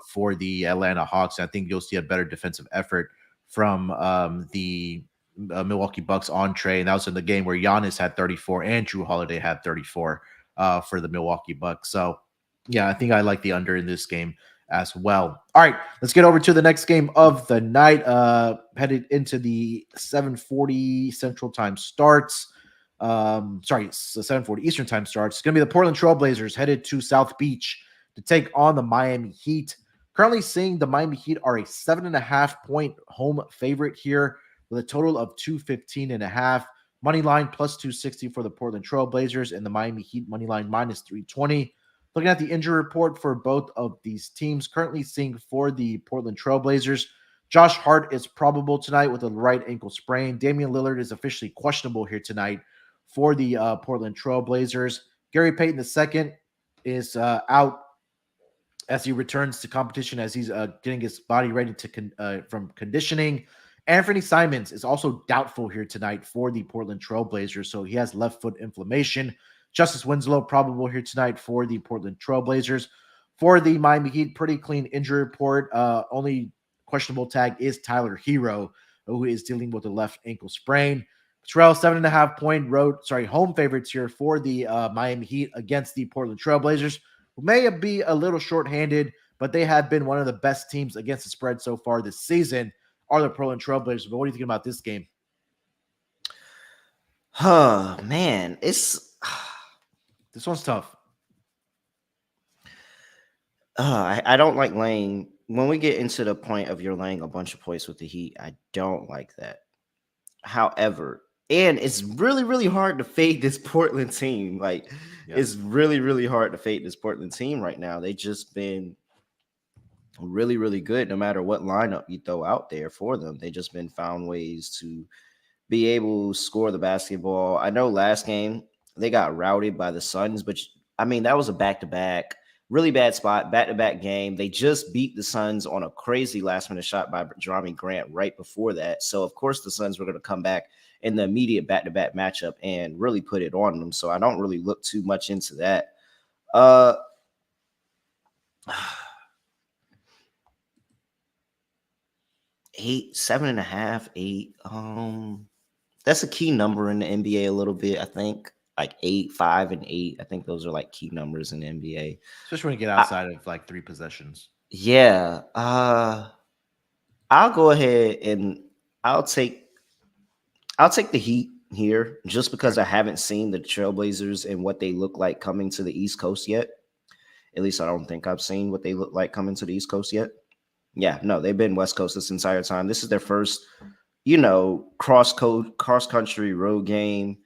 for the Atlanta Hawks. And I think you'll see a better defensive effort from the Milwaukee Bucks on Trae. And that was in the game where Giannis had 34 and Drew Holiday had 34 for the Milwaukee Bucks. So, yeah, I think I like the under in this game as well. All right, let's get over to the next game of the night. Headed into the 7:40 Central Time starts. Sorry, 7:40 Eastern Time starts. It's going to be the Portland Trailblazers headed to South Beach to take on the Miami Heat. Currently seeing the Miami Heat are a 7.5-point home favorite here with a total of 215.5. Money line plus 260 for the Portland Trailblazers and the Miami Heat money line minus 320. Looking at the injury report for both of these teams, currently seeing for the Portland Trailblazers, Josh Hart is probable tonight with a right ankle sprain. Damian Lillard is officially questionable here tonight for the Portland Trailblazers. Gary Payton II is out as he returns to competition, as he's getting his body ready to from conditioning. Anthony Simons is also doubtful here tonight for the Portland Trailblazers, so he has left foot inflammation. Justice Winslow probable here tonight for the Portland Trailblazers. For the Miami Heat, pretty clean injury report. Only questionable tag is Tyler Hero, who is dealing with a left ankle sprain. Terrell, 7.5-point home favorites here for the Miami Heat against the Portland Trailblazers, who may be a little shorthanded, but they have been one of the best teams against the spread so far this season. Are the Portland Trailblazers? But what do you think about this game? Oh man, this one's tough. I don't like laying. When we get into the point of you're laying a bunch of points with the Heat, I don't like that. However, and it's really, really hard to fade this Portland team. Like, it's really, really hard to fade this Portland team right now. They just been really, really good no matter what lineup you throw out there for them. They just been found ways to be able to score the basketball. I know last game they got routed by the Suns, but I mean, that was a back-to-back, really bad spot, back-to-back game. They just beat the Suns on a crazy last-minute shot by Jerami Grant right before that. So, of course, the Suns were going to come back in the immediate back-to-back matchup and really put it on them. So I don't really look too much into that. 7.5, 8. That's a key number in the NBA a little bit. I think like 8, 5, and 8. I think those are like key numbers in the NBA. Especially when you get outside of like 3 possessions. Yeah. I'll go ahead and I'll take the Heat here just because I haven't seen the Trailblazers and what they look like coming to the East Coast yet. At least I don't think I've seen what they look like coming to the East Coast yet. Yeah, no, they've been West Coast this entire time. This is their first, cross country road game,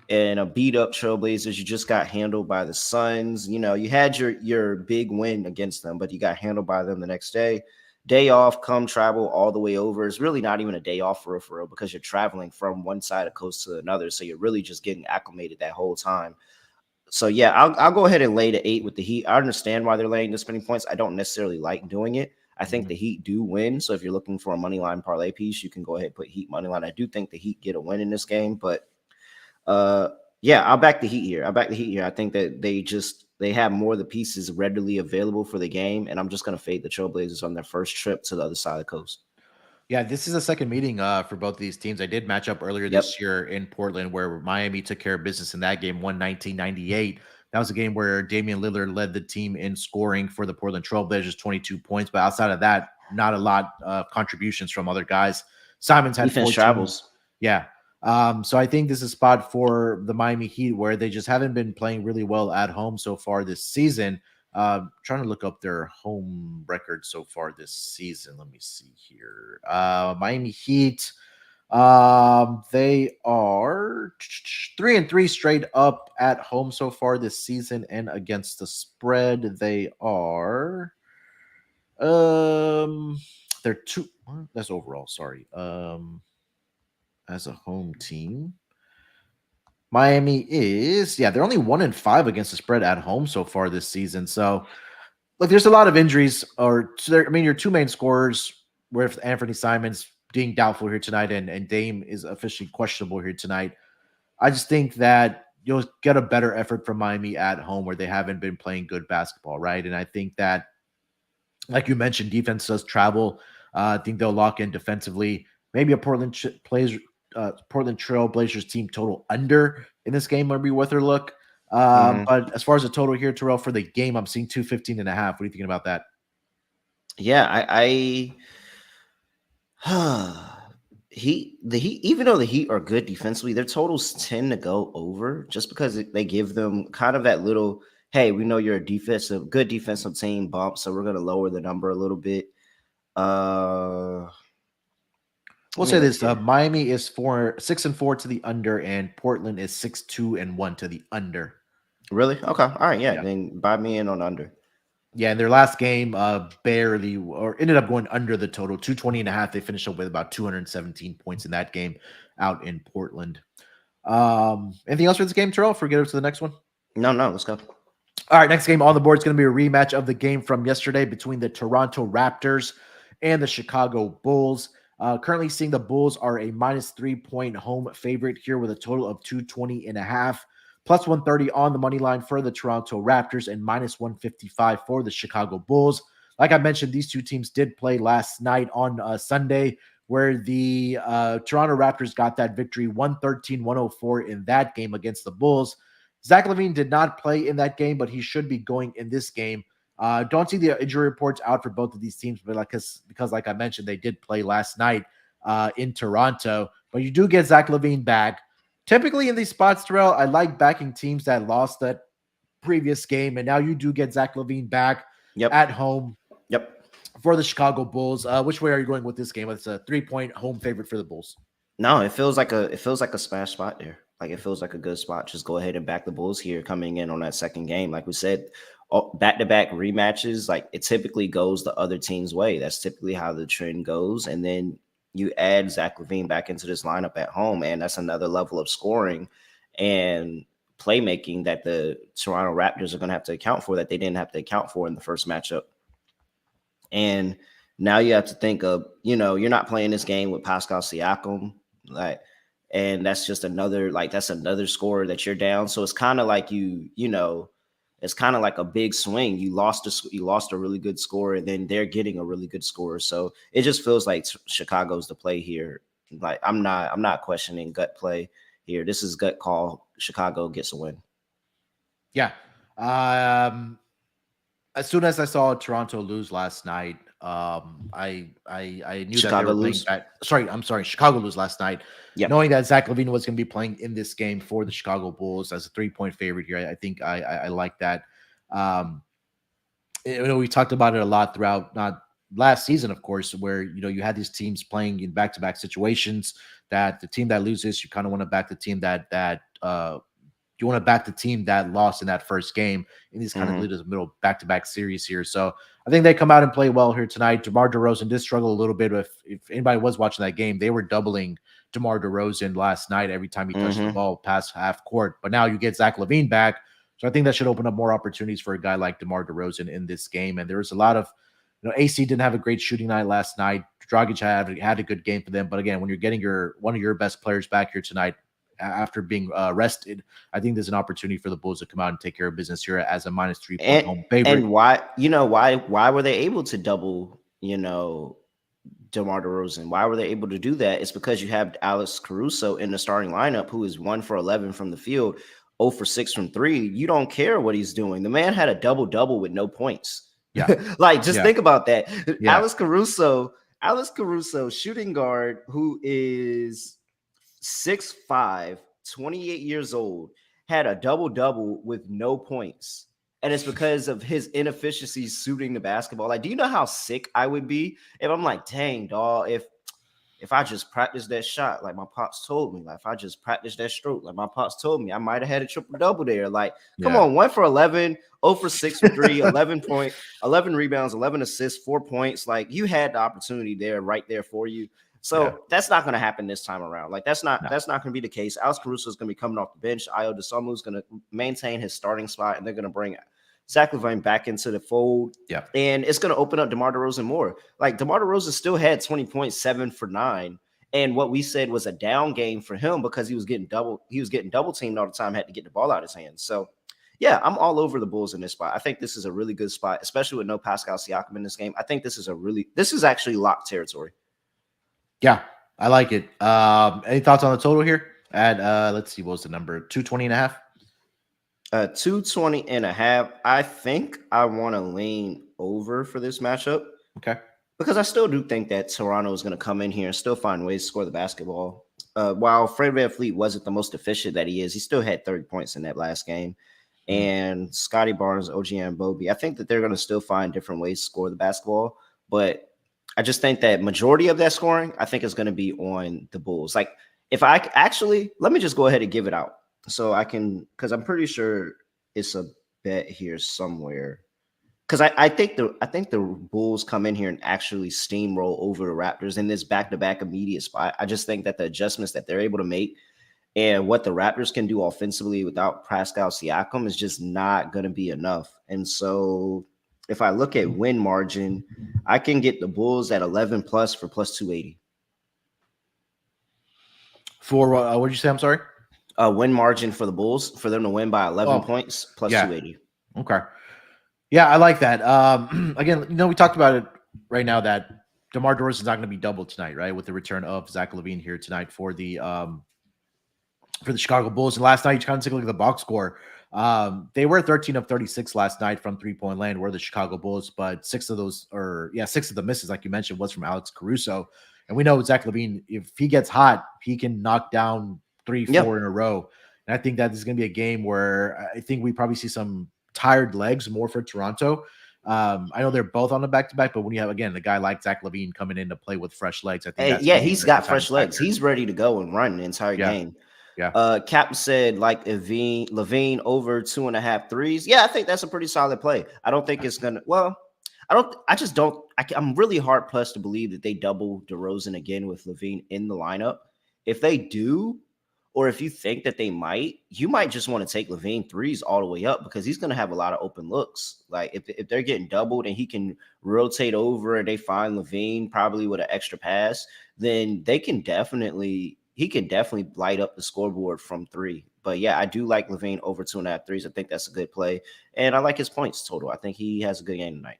and a beat up Trailblazers. You just got handled by the Suns. You had your big win against them, but you got handled by them the next day. Day off, come travel all the way over. It's really not even a day off for real, because you're traveling from one side of coast to another. So you're really just getting acclimated that whole time. So yeah, I'll go ahead and lay the 8 with the Heat. I understand why they're laying this many points. I don't necessarily like doing it. I think the Heat do win. So if you're looking for a money line parlay piece, you can go ahead and put Heat money line. I do think the Heat get a win in this game, but yeah, I'll back the Heat here. I think that they have more of the pieces readily available for the game, and I'm just going to fade the Trailblazers on their first trip to the other side of the coast. Yeah, this is a second meeting for both of these teams. I did match up earlier Yep. this year in Portland where Miami took care of business in that game, won 1998. That was a game where Damian Lillard led the team in scoring for the Portland Trailblazers, 22 points. But outside of that, not a lot of contributions from other guys. Simons had Defense 14. travels. Yeah. So I think this is a spot for the Miami Heat where they just haven't been playing really well at home so far this season. Trying to look up their home record so far this season. Let me see here. Miami Heat. They are 3-3 straight up at home so far this season, and against the spread, they are they're two. That's overall. Sorry. As a home team. Miami is, yeah, they're only 1-5 against the spread at home so far this season. So, look, there's a lot of injuries, or I mean, your two main scorers, with Anthony Simons being doubtful here tonight, and Dame is officially questionable here tonight. I just think that you'll get a better effort from Miami at home where they haven't been playing good basketball, right? And I think that, like you mentioned, defense does travel. I think they'll lock in defensively. Maybe a Portland Trail Blazers team total under in this game might be worth a look. But as far as the total here, Terrell, for the game, I'm seeing 215.5. What are you thinking about that? Yeah, the Heat, even though the Heat are good defensively, their totals tend to go over just because they give them kind of that little, hey, we know you're a good defensive team bump, so we're gonna lower the number a little bit. We'll Let me say look this: here. Miami is 6-4 to the under, and Portland is 6-2-1 to the under. Really? Okay. All right. Yeah. Yeah. Then buy me in on under. Yeah, in their last game, barely or ended up going under the total, 220.5. They finished up with about 217 points in that game out in Portland. Anything else for this game, Terrell? Before we get to the next one. No, let's go. All right, next game on the board is going to be a rematch of the game from yesterday between the Toronto Raptors and the Chicago Bulls. Currently seeing the Bulls are a minus 3-point home favorite here with a total of 220.5, plus 130 on the money line for the Toronto Raptors and minus 155 for the Chicago Bulls. Like I mentioned, these two teams did play last night on Sunday, where the Toronto Raptors got that victory 113-104 in that game against the Bulls. Zach LaVine did not play in that game, but he should be going in this game. Don't see the injury reports out for both of these teams, but because like I mentioned, they did play last night in Toronto. But you do get Zach LaVine back. Typically in these spots, Terrell, I like backing teams that lost that previous game, and now you do get Zach LaVine back at home. Yep. For the Chicago Bulls. Which way are you going with this game? It's a 3-point home favorite for the Bulls. No, it feels like a smash spot there. Like it feels like a good spot. Just go ahead and back the Bulls here coming in on that second game. Like we said, back-to-back rematches, like it typically goes the other team's way. That's typically how the trend goes. And then you add Zach LaVine back into this lineup at home, and that's another level of scoring and playmaking that the Toronto Raptors are going to have to account for that they didn't have to account for in the first matchup. And now you have to think of, you're not playing this game with Pascal Siakam, and that's just another scorer that you're down. So it's kind of like it's kind of like a big swing. You lost a really good scorer, and then they're getting a really good scorer. So it just feels like Chicago's the play here. Like I'm not questioning gut play here. This is gut call. Chicago gets a win. Yeah. As soon as I saw Toronto lose last night, I knew Chicago that they were lose? playing back. I'm sorry, Chicago lose last night. Yep. Knowing that Zach LaVine was going to be playing in this game for the Chicago Bulls as a 3-point favorite here, I think I like that. We talked about it a lot throughout not last season, of course, where you had these teams playing in back-to-back situations. That the team that loses, you kind of want to back the team that you want to back the team that lost in that first game in these kind of middle back-to-back series here. So I think they come out and play well here tonight. DeMar DeRozan did struggle a little bit. If anybody was watching that game, they were doubling DeMar DeRozan last night every time he touched the ball past half court. But now you get Zach LaVine back. So I think that should open up more opportunities for a guy like DeMar DeRozan in this game. And there was a lot of, AC didn't have a great shooting night last night. Dragic had a good game for them. But again, when you're getting one of your best players back here tonight, after being rested, I think there's an opportunity for the Bulls to come out and take care of business here as a minus 3-point home favorite. And why were they able to double, DeMar DeRozan. Why were they able to do that? It's because you have Alex Caruso in the starting lineup, who is 1 for 11 from the field, 0 for 6 from 3. You don't care what he's doing. The man had a double-double with no points. Yeah. Like, just Yeah. think about that. Yeah. Alex Caruso, shooting guard, who is 6'5", 28 years old, had a double-double with no points. And it's because of his inefficiencies shooting the basketball. Like, do you know how sick I would be if I'm like, dang, dog, if I just practiced that shot, like my pops told me, like if I just practiced that stroke, like my pops told me, I might have had a triple double there. Like, come on, 1 for 11, 0 for 6 for 3, 11 rebounds, 11 assists, 4 points. Like, you had the opportunity there, right there for you. So that's not going to happen this time around. Like, that's not going to be the case. Alex Caruso is going to be coming off the bench. Ayo Dosunmu is going to maintain his starting spot, and they're going to bring Zach LaVine back into the fold. Yeah. And it's going to open up DeMar DeRozan more. Like, DeMar DeRozan still had 20 points, 7 for 9. And what we said was a down game for him because he was getting double teamed all the time, had to get the ball out of his hands. So, yeah, I'm all over the Bulls in this spot. I think this is a really good spot, especially with no Pascal Siakam in this game. I think this is actually locked territory. Yeah, I like it. Any thoughts on the total here? At let's see, what was the number? 220.5? 220.5. I think I want to lean over for this matchup. Okay. Because I still do think that Toronto is going to come in here and still find ways to score the basketball. While Fred VanVleet wasn't the most efficient that he is, he still had 30 points in that last game. And Scotty Barnes, OG Anunoby, I think that they're going to still find different ways to score the basketball. But I just think that majority of that scoring, I think, is going to be on the Bulls. Like, if I actually, let me just go ahead and give it out. So I can, because I'm pretty sure it's a bet here somewhere. Because I think the Bulls come in here and actually steamroll over the Raptors in this back-to-back immediate spot. I just think that the adjustments that they're able to make and what the Raptors can do offensively without Pascal Siakam is just not going to be enough. And so if I look at win margin, I can get the Bulls at 11 plus for plus 280. For what did you say? I'm sorry. Win margin for the Bulls for them to win by 11 points plus 280. Okay. Yeah, I like that. Again, we talked about it right now that DeMar DeRozan is not going to be doubled tonight, right? With the return of Zach LaVine here tonight for the Chicago Bulls. And last night, you kind of take a look at the box score. They were 13 of 36 last night from 3-point land, were the Chicago Bulls, but 6 of the misses, like you mentioned, was from Alex Caruso. And we know Zach LaVine, if he gets hot, he can knock down 3-4 in a row. And I think that this is going to be a game where I think we probably see some tired legs more for Toronto. I know they're both on the back-to-back, but when you have, again, a guy like Zach LaVine coming in to play with fresh legs, I think he's got fresh legs. He's ready to go and run the entire game. Yeah. Captain said like LaVine over 2.5 threes. Yeah, I think that's a pretty solid play. I don't think it's gonna. Well, I'm really hard pressed to believe that they double DeRozan again with LaVine in the lineup. If they do, or if you think that they might, you might just want to take LaVine threes all the way up because he's going to have a lot of open looks. Like if they're getting doubled and he can rotate over and they find LaVine probably with an extra pass, then he can definitely light up the scoreboard from 3. But yeah, I do like LaVine over 2.5 threes. I think that's a good play. And I like his points total. I think he has a good game tonight.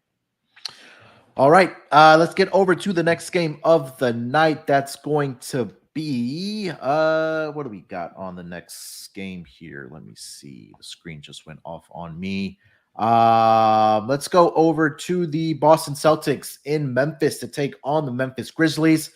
All right. Let's get over to the next game of the night. That's going to be what do we got on the next game here? Let me see. The screen just went off on me. Let's go over to the Boston Celtics in Memphis to take on the Memphis Grizzlies.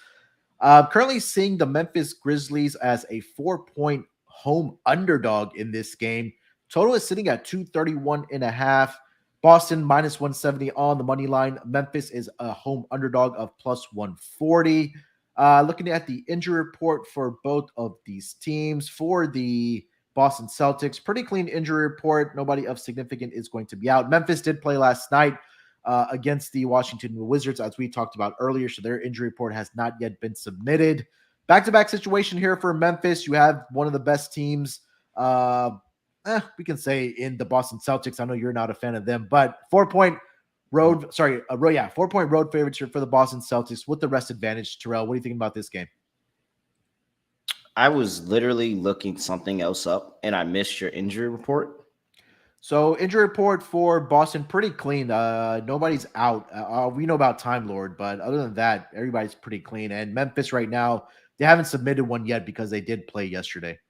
Currently seeing the Memphis Grizzlies as a 4-point home underdog in this game. Total is sitting at 231.5. Boston minus 170 on the money line. Memphis is a home underdog of plus 140. Looking at the injury report for both of these teams, for the Boston Celtics, pretty clean injury report. Nobody of significant is going to be out. Memphis did play last night against the Washington Wizards, as we talked about earlier, so their injury report has not yet been submitted. Back-to-back situation here for Memphis. You have one of the best teams, we can say, in the Boston Celtics. I know you're not a fan of them, but 4-point road favorites here for the Boston Celtics with the rest advantage. Terrell, what are you thinking about this game? I was literally looking something else up, and I missed your injury report. So injury report for Boston pretty clean. Nobody's out. We know about Time Lord, but other than that, everybody's pretty clean. And Memphis right now, they haven't submitted one yet because they did play yesterday.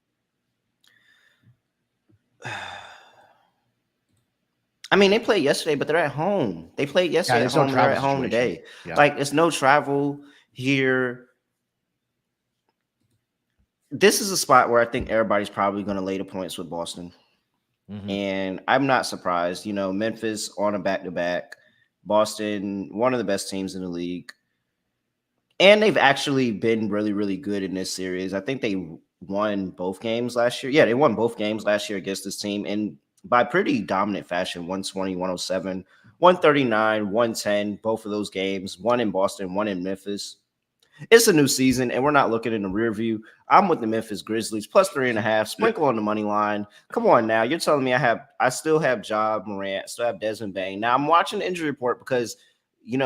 I mean, they played yesterday, but they're at home. They played Yeah, yesterday at there's no home. They're travel at home situation. today. Yeah. Like, there's no travel here. This is a spot where I think everybody's probably going to lay the points with Boston. Mm-hmm. And I'm not surprised. You know, Memphis on a back to back, Boston, one of the best teams in the league. And they've actually been really, really good in this series. I think they won both games last year. Yeah, they won both games last year against this team and by pretty dominant fashion 120, 107, 139, 110, both of those games, one in Boston, one in Memphis. It's a new season, and we're not looking in the rear view. I'm with the Memphis Grizzlies plus 3.5. Sprinkle on the money line. Come on now, you're telling me I still have Ja Morant, still have Desmond Bain. Now I'm watching the injury report because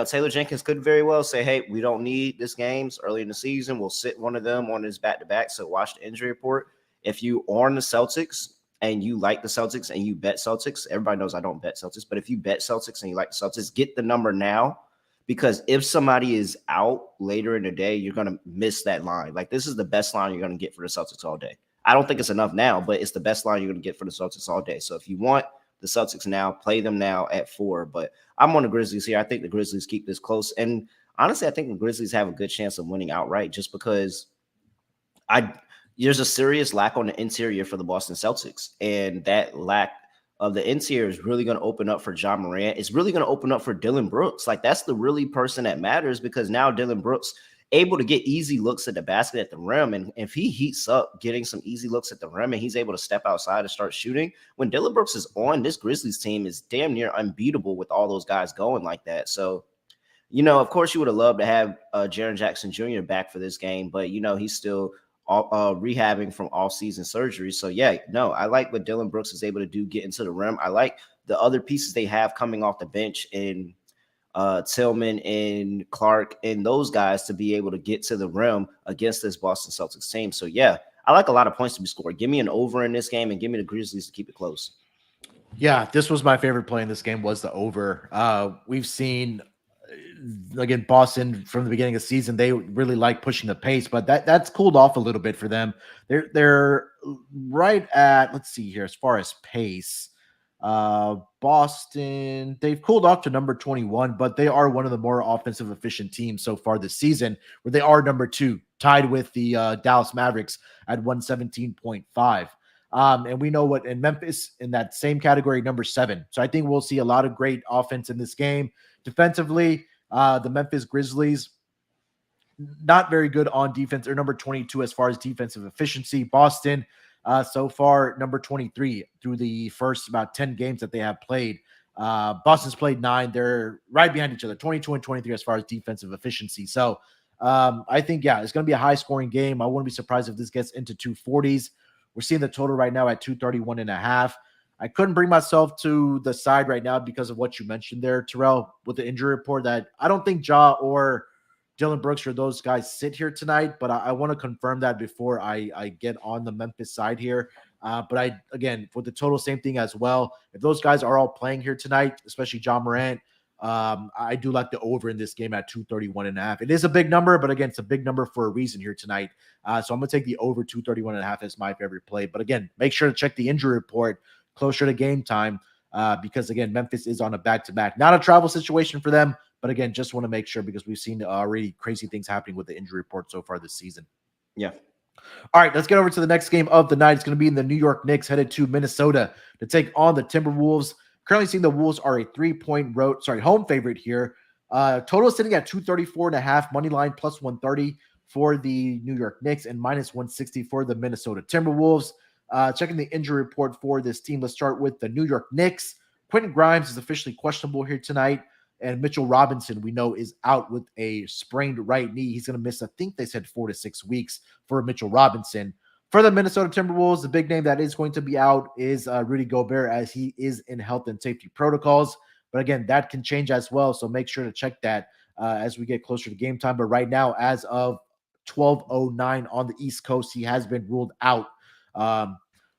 Taylor Jenkins could very well say, "Hey, we don't need this games early in the season. We'll sit one of them on his back to back." So watch the injury report. If you are on the Celtics and you like the Celtics and you bet Celtics, everybody knows I don't bet Celtics, but if you bet Celtics and you like the Celtics, get the number now because if somebody is out later in the day, you're going to miss that line. Like, this is the best line you're going to get for the Celtics all day. I don't think it's enough now, but it's the best line you're going to get for the Celtics all day. So if you want the Celtics now, play them now at 4. But I'm on the Grizzlies here. I think the Grizzlies keep this close. And honestly, I think the Grizzlies have a good chance of winning outright just because there's a serious lack on the interior for the Boston Celtics. And that lack of the interior is really going to open up for Ja Morant. It's really going to open up for Dillon Brooks. Like, that's the really person that matters because now Dillon Brooks able to get easy looks at the basket at the rim. And if he heats up getting some easy looks at the rim and he's able to step outside and start shooting, when Dillon Brooks is on, this Grizzlies team is damn near unbeatable with all those guys going like that. So, of course, you would have loved to have Jaren Jackson Jr. back for this game, but, he's still rehabbing from off-season surgery. So, yeah, no, I like what Dillon Brooks is able to do, get into the rim. I like the other pieces they have coming off the bench in Tillman and Clark and those guys to be able to get to the rim against this Boston Celtics team. So, yeah, I like a lot of points to be scored. Give me an over in this game and give me the Grizzlies to keep it close. Yeah, this was my favorite play in this game was the over. We've seen again Boston from the beginning of the season, they really like pushing the pace, but that's cooled off a little bit for them. They're right at, let's see here, as far as pace. Boston, they've cooled off to number 21, but they are one of the more offensive efficient teams so far this season, where they are number 2, tied with the Dallas Mavericks at 117.5. And we know what in Memphis in that same category, number 7. So I think we'll see a lot of great offense in this game. Defensively, the Memphis Grizzlies, not very good on defense. They're number 22 as far as defensive efficiency. Boston, so far, number 23 through the first about 10 games that they have played. Boston's played 9. They're right behind each other, 22 and 23 as far as defensive efficiency. So I think, yeah, it's going to be a high-scoring game. I wouldn't be surprised if this gets into 240s. We're seeing the total right now at 231.5. I couldn't bring myself to the side right now because of what you mentioned there, Terrell, with the injury report that I don't think Ja or Dillon Brooks or those guys sit here tonight, but I want to confirm that before I get on the Memphis side here. But again, for the total, same thing as well. If those guys are all playing here tonight, especially Ja Morant, I do like the over in this game at 231.5. It is a big number, but again, it's a big number for a reason here tonight. So I'm going to take the over 231.5 as my favorite play. But again, make sure to check the injury report closer to game time because, again, Memphis is on a back-to-back. Not a travel situation for them, but again, just want to make sure because we've seen already crazy things happening with the injury report so far this season. Yeah. All right, let's get over to the next game of the night. It's going to be in the New York Knicks headed to Minnesota to take on the Timberwolves. Currently seeing the Wolves are a 3-point home favorite here. Total is sitting at 234.5, money line plus 130 for the New York Knicks and minus 160 for the Minnesota Timberwolves. Checking the injury report for this team. Let's start with the New York Knicks. Quentin Grimes is officially questionable here tonight. And Mitchell Robinson, we know, is out with a sprained right knee. He's going to miss, I think they said 4 to 6 weeks for Mitchell Robinson. For the Minnesota Timberwolves, the big name that is going to be out is Rudy Gobert, as he is in health and safety protocols. But again, that can change as well. So make sure to check that as we get closer to game time. But right now, as of 12:09 on the East Coast, he has been ruled out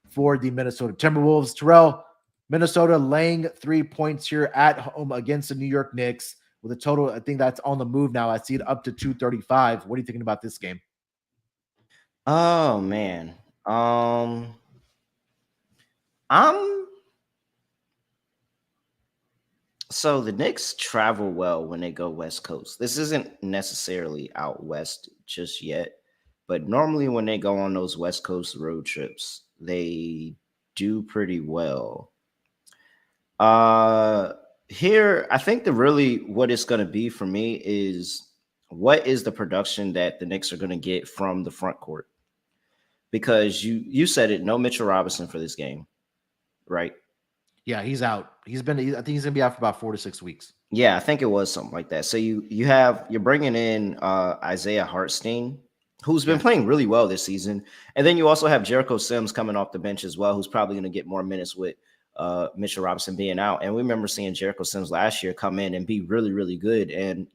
for the Minnesota Timberwolves. Terrell, Minnesota laying 3 points here at home against the New York Knicks with a total. I think that's on the move now. I see it up to 235. What are you thinking about this game? Oh man. I'm so the Knicks travel well when they go West Coast. This isn't necessarily out west just yet, but normally when they go on those West Coast road trips, they do pretty well. Uh Here, I think the really what it's going to be for me is what is the production that the Knicks are going to get from the front court? Because you said it, no Mitchell Robinson for this game, right? Yeah, he's out. I think he's gonna be out for about 4 to 6 weeks. Yeah, I think it was something like that. So you're bringing in Isaiah Hartstein, who's been Yeah, playing really well this season, and then you also have Jericho Sims coming off the bench as well, who's probably going to get more minutes with Mitchell Robinson being out. And we remember seeing Jericho Sims last year come in and be really really good. And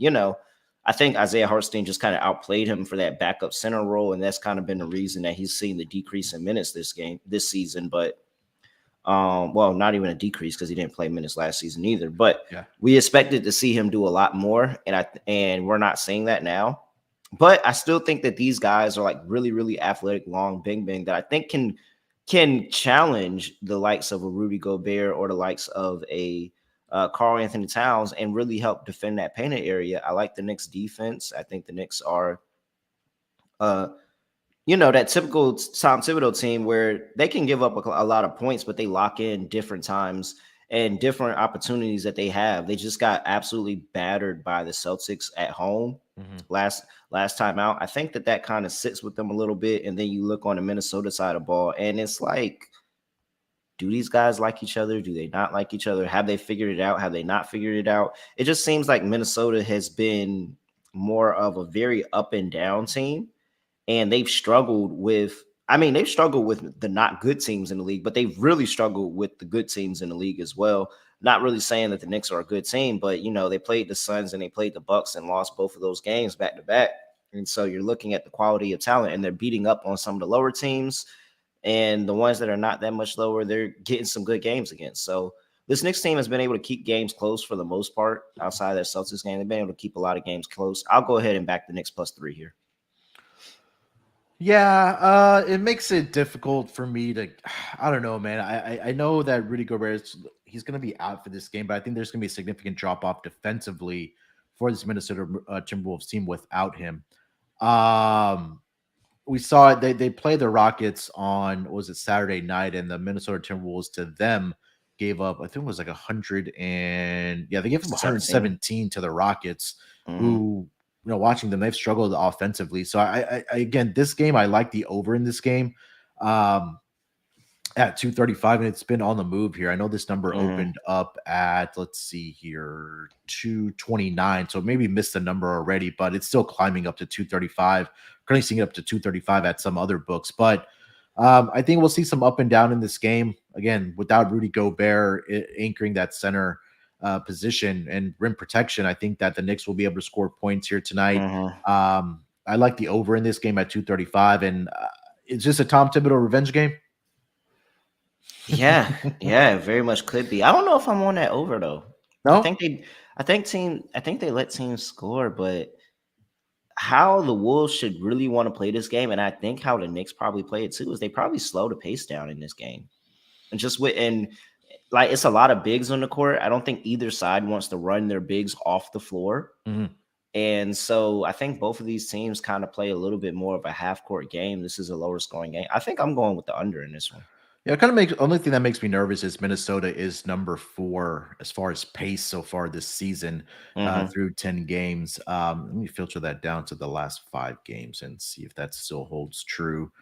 I think Isaiah Hartstein just kind of outplayed him for that backup center role, and that's kind of been the reason that he's seen the decrease in minutes this season. But well, not even a decrease because he didn't play minutes last season either. But yeah. we expected to see him do a lot more, and we're not seeing that now. But I still think that these guys are like really, really athletic, long, bing bang that I think can challenge the likes of a Rudy Gobert or the likes of a Carl Anthony Towns and really help defend that painted area. I like the Knicks defense. I think the Knicks are uh that typical Tom Thibodeau team where they can give up a lot of points, but they lock in different times and different opportunities that they have. They just got absolutely battered by the Celtics at home last time out. I think that kind of sits with them a little bit. And then you look on the Minnesota side of ball, and it's like, do these guys like each other? Do they not like each other? Have they figured it out? Have they not figured it out? It just seems like Minnesota has been more of a very up and down team, and they've struggled with the not good teams in the league, but they've really struggled with the good teams in the league as well. Not really saying that the Knicks are a good team, but they played the Suns and they played the Bucks and lost both of those games back to back. And so you're looking at the quality of talent, and they're beating up on some of the lower teams, and the ones that are not that much lower, they're getting some good games against. So this Knicks team has been able to keep games close for the most part. Outside of that Celtics game, they've been able to keep a lot of games close. I'll go ahead and back the Knicks +3 here. Yeah, it makes it difficult for me to. I don't know, man. I know that Rudy Gobert he's going to be out for this game, but I think there's going to be a significant drop off defensively for this Minnesota Timberwolves team without him. We saw it. They played the Rockets on what was it Saturday night, and the Minnesota Timberwolves to them gave up. I think it was like 100 and they gave them 117 to the Rockets, who watching them, they've struggled offensively. So I again, this game, I like the over in this game at 235, and it's been on the move here. I know this number opened up at, let's see here, 229. So maybe missed the number already, but it's still climbing up to 235. Currently seeing it up to 235 at some other books. But I think we'll see some up and down in this game. Again, without Rudy Gobert anchoring that center position and rim protection, I think that the Knicks will be able to score points here tonight. I like the over in this game at 235, and it's just a Tom Thibodeau revenge game. Yeah, it very much could be. I don't know if I'm on that over though. No, I think they let teams score, but how the Wolves should really want to play this game, and I think how the Knicks probably play it too, is they probably slow the pace down in this game, and like it's a lot of bigs on the court. I don't think either side wants to run their bigs off the floor. And so I think both of these teams kind of play a little bit more of a half court game. This is a lower scoring game. I think I'm going with the under in this one. Yeah, it kind of makes only thing that makes me nervous is Minnesota is number 4 as far as pace so far this season through 10 games. Let me filter that down to the last 5 games and see if that still holds true.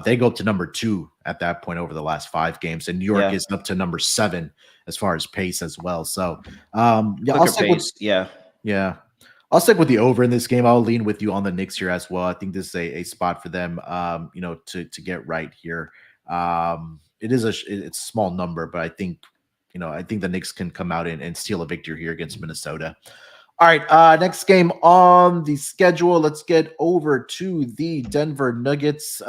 They go up to number 2 at that point over the last 5 games, and New York is up to number 7 as far as pace as well. So I'll stick with I'll stick with the over in this game. I'll lean with you on the Knicks here as well. I think this is a spot for them, to get right here. It's a small number, but I think the Knicks can come out and steal a victory here against Minnesota. All right, next game on the schedule. Let's get over to the Denver Nuggets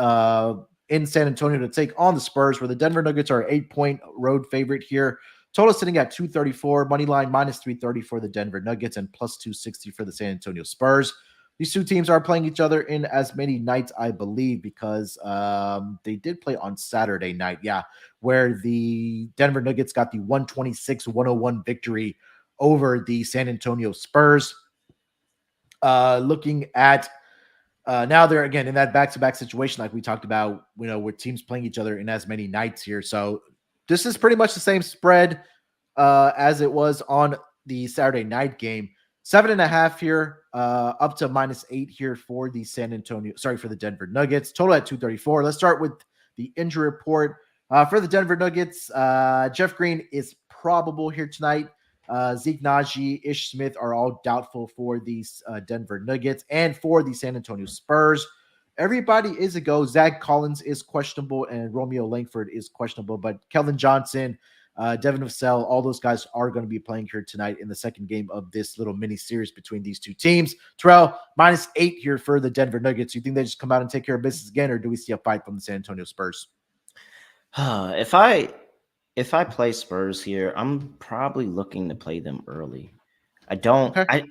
in San Antonio to take on the Spurs, where the Denver Nuggets are 8-point road favorite here. Total sitting at 234, money line minus 330 for the Denver Nuggets and plus 260 for the San Antonio Spurs. These two teams are playing each other in as many nights, I believe, because they did play on Saturday night. Yeah, where the Denver Nuggets got the 126-101 victory over the San Antonio Spurs. Looking at now they're again in that back-to-back situation like we talked about, with teams playing each other in as many nights here. So this is pretty much the same spread as it was on the Saturday night game. 7.5 here, up to -8 here for the for the Denver Nuggets. Total at 234. Let's start with the injury report. For the Denver Nuggets, Jeff Green is probable here tonight. Zeke Naji, Ish Smith are all doubtful for these Denver Nuggets and for the San Antonio Spurs. Everybody is a go. Zach Collins is questionable and Romeo Langford is questionable, but Keldon Johnson, Devin Vassell, all those guys are going to be playing here tonight in the second game of this little mini series between these two teams. Terrell, -8 here for the Denver Nuggets. You think they just come out and take care of business again, or do we see a fight from the San Antonio Spurs? If I play Spurs here, I'm probably looking to play them early. I don't. Okay.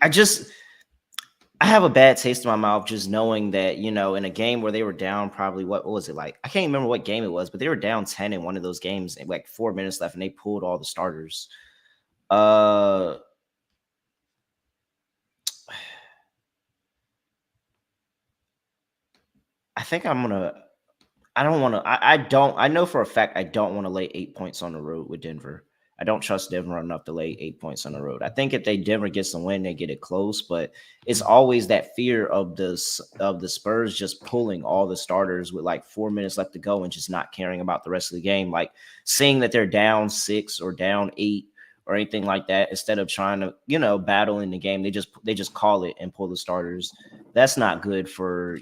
I have a bad taste in my mouth just knowing that, in a game where they were down, probably what was it like? I can't remember what game it was, but they were down 10 in one of those games, and like 4 minutes left, and they pulled all the starters. I think I'm gonna. I don't want to. I don't. I know for a fact I don't want to lay 8 points on the road with Denver. I don't trust Denver enough to lay 8 points on the road. I think if Denver gets the win, they get it close. But it's always that fear of the Spurs just pulling all the starters with like 4 minutes left to go and just not caring about the rest of the game. Like seeing that they're down 6 or down 8 or anything like that, instead of trying to battle in the game, they just call it and pull the starters. That's not good for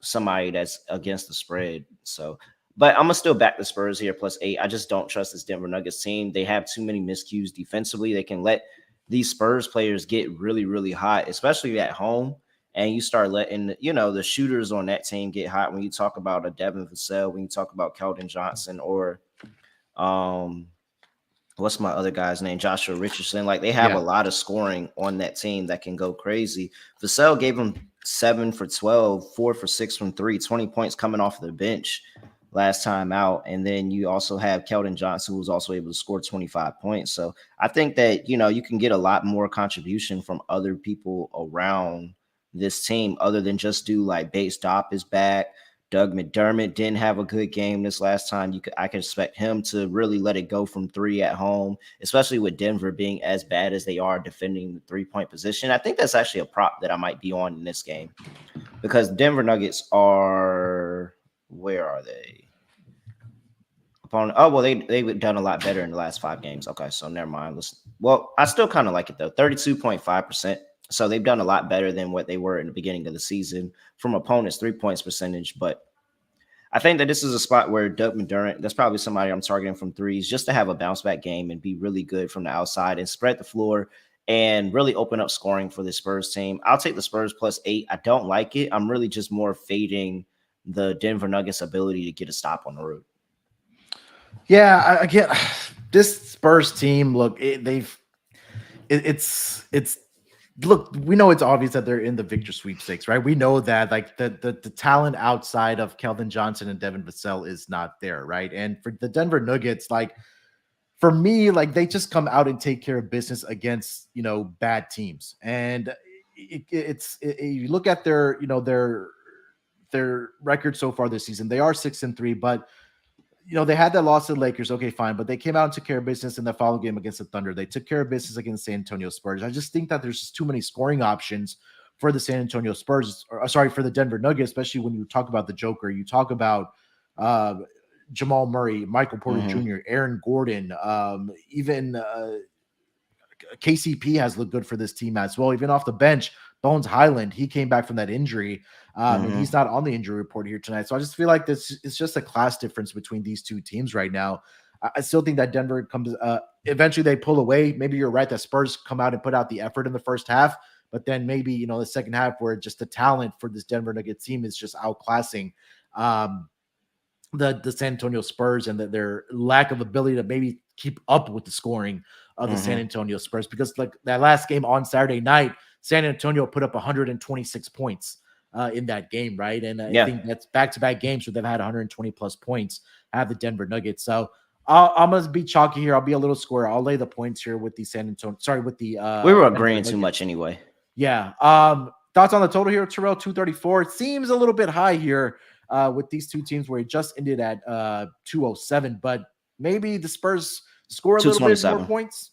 somebody that's against the spread. So, but I'm gonna still back the Spurs here +8. I just don't trust this Denver Nuggets team. They have too many miscues defensively. They can let these Spurs players get really, really hot, especially at home. And you start letting the shooters on that team get hot. When you talk about a Devin Vassell, when you talk about Keldon Johnson, or what's my other guy's name? Joshua Richardson. Like they have a lot of scoring on that team that can go crazy. Vassell gave them 7 for 12, 4 for 6 from 3, 20 points coming off the bench last time out. And then you also have Keldon Johnson, who was also able to score 25 points. So I think that, you can get a lot more contribution from other people around this team other than just do like Bates Dopp is back. Doug McDermott didn't have a good game this last time. I can expect him to really let it go from 3 at home, especially with Denver being as bad as they are defending the 3-point position. I think that's actually a prop that I might be on in this game, because Denver Nuggets are, where are they? They've done a lot better in the last 5 games. Okay, so never mind. I still kind of like it though. 32.5%. So they've done a lot better than what they were in the beginning of the season from opponents' 3-point percentage. But I think that this is a spot where Doug McDermott, that's probably somebody I'm targeting from threes, just to have a bounce back game and be really good from the outside and spread the floor and really open up scoring for the Spurs team. I'll take the Spurs +8. I don't like it. I'm really just more fading the Denver Nuggets' ability to get a stop on the road. Yeah, again, this Spurs team, look, look, we know it's obvious that they're in the Victor sweepstakes, right? We know that like the talent outside of Keldon Johnson and Devin Vassell is not there, right? And for the Denver Nuggets, like for me, like they just come out and take care of business against bad teams. And you look at their record so far this season, they are 6-3, but they had that loss to the Lakers. Okay, fine. But they came out and took care of business in the following game against the Thunder. They took care of business against San Antonio Spurs. I just think that there's just too many scoring options for the San Antonio Spurs, for the Denver Nuggets, especially when you talk about the Joker. You talk about Jamal Murray, Michael Porter Jr., Aaron Gordon, even KCP has looked good for this team as well. Even off the bench, Bones Highland, he came back from that injury. And he's not on the injury report here tonight. So I just feel like this is just a class difference between these two teams right now. I still think that Denver comes eventually they pull away. Maybe you're right that Spurs come out and put out the effort in the first half, but then maybe the second half where just the talent for this Denver Nuggets team is just outclassing the San Antonio Spurs and their lack of ability to maybe keep up with the scoring of the San Antonio Spurs, because like that last game on Saturday night, San Antonio put up 126 points in that game, right? And I think that's back-to-back games where they've had 120 plus points at the Denver Nuggets. So I'm gonna be chalky here. I'll be a little square. I'll lay the points here with the San Antonio. Sorry, with the we were Denver agreeing too Nuggets. much anyway. Yeah. Thoughts on the total here, Terrell? 234. It seems a little bit high here with these two teams where it just ended at 207, but maybe the Spurs score a little bit more points.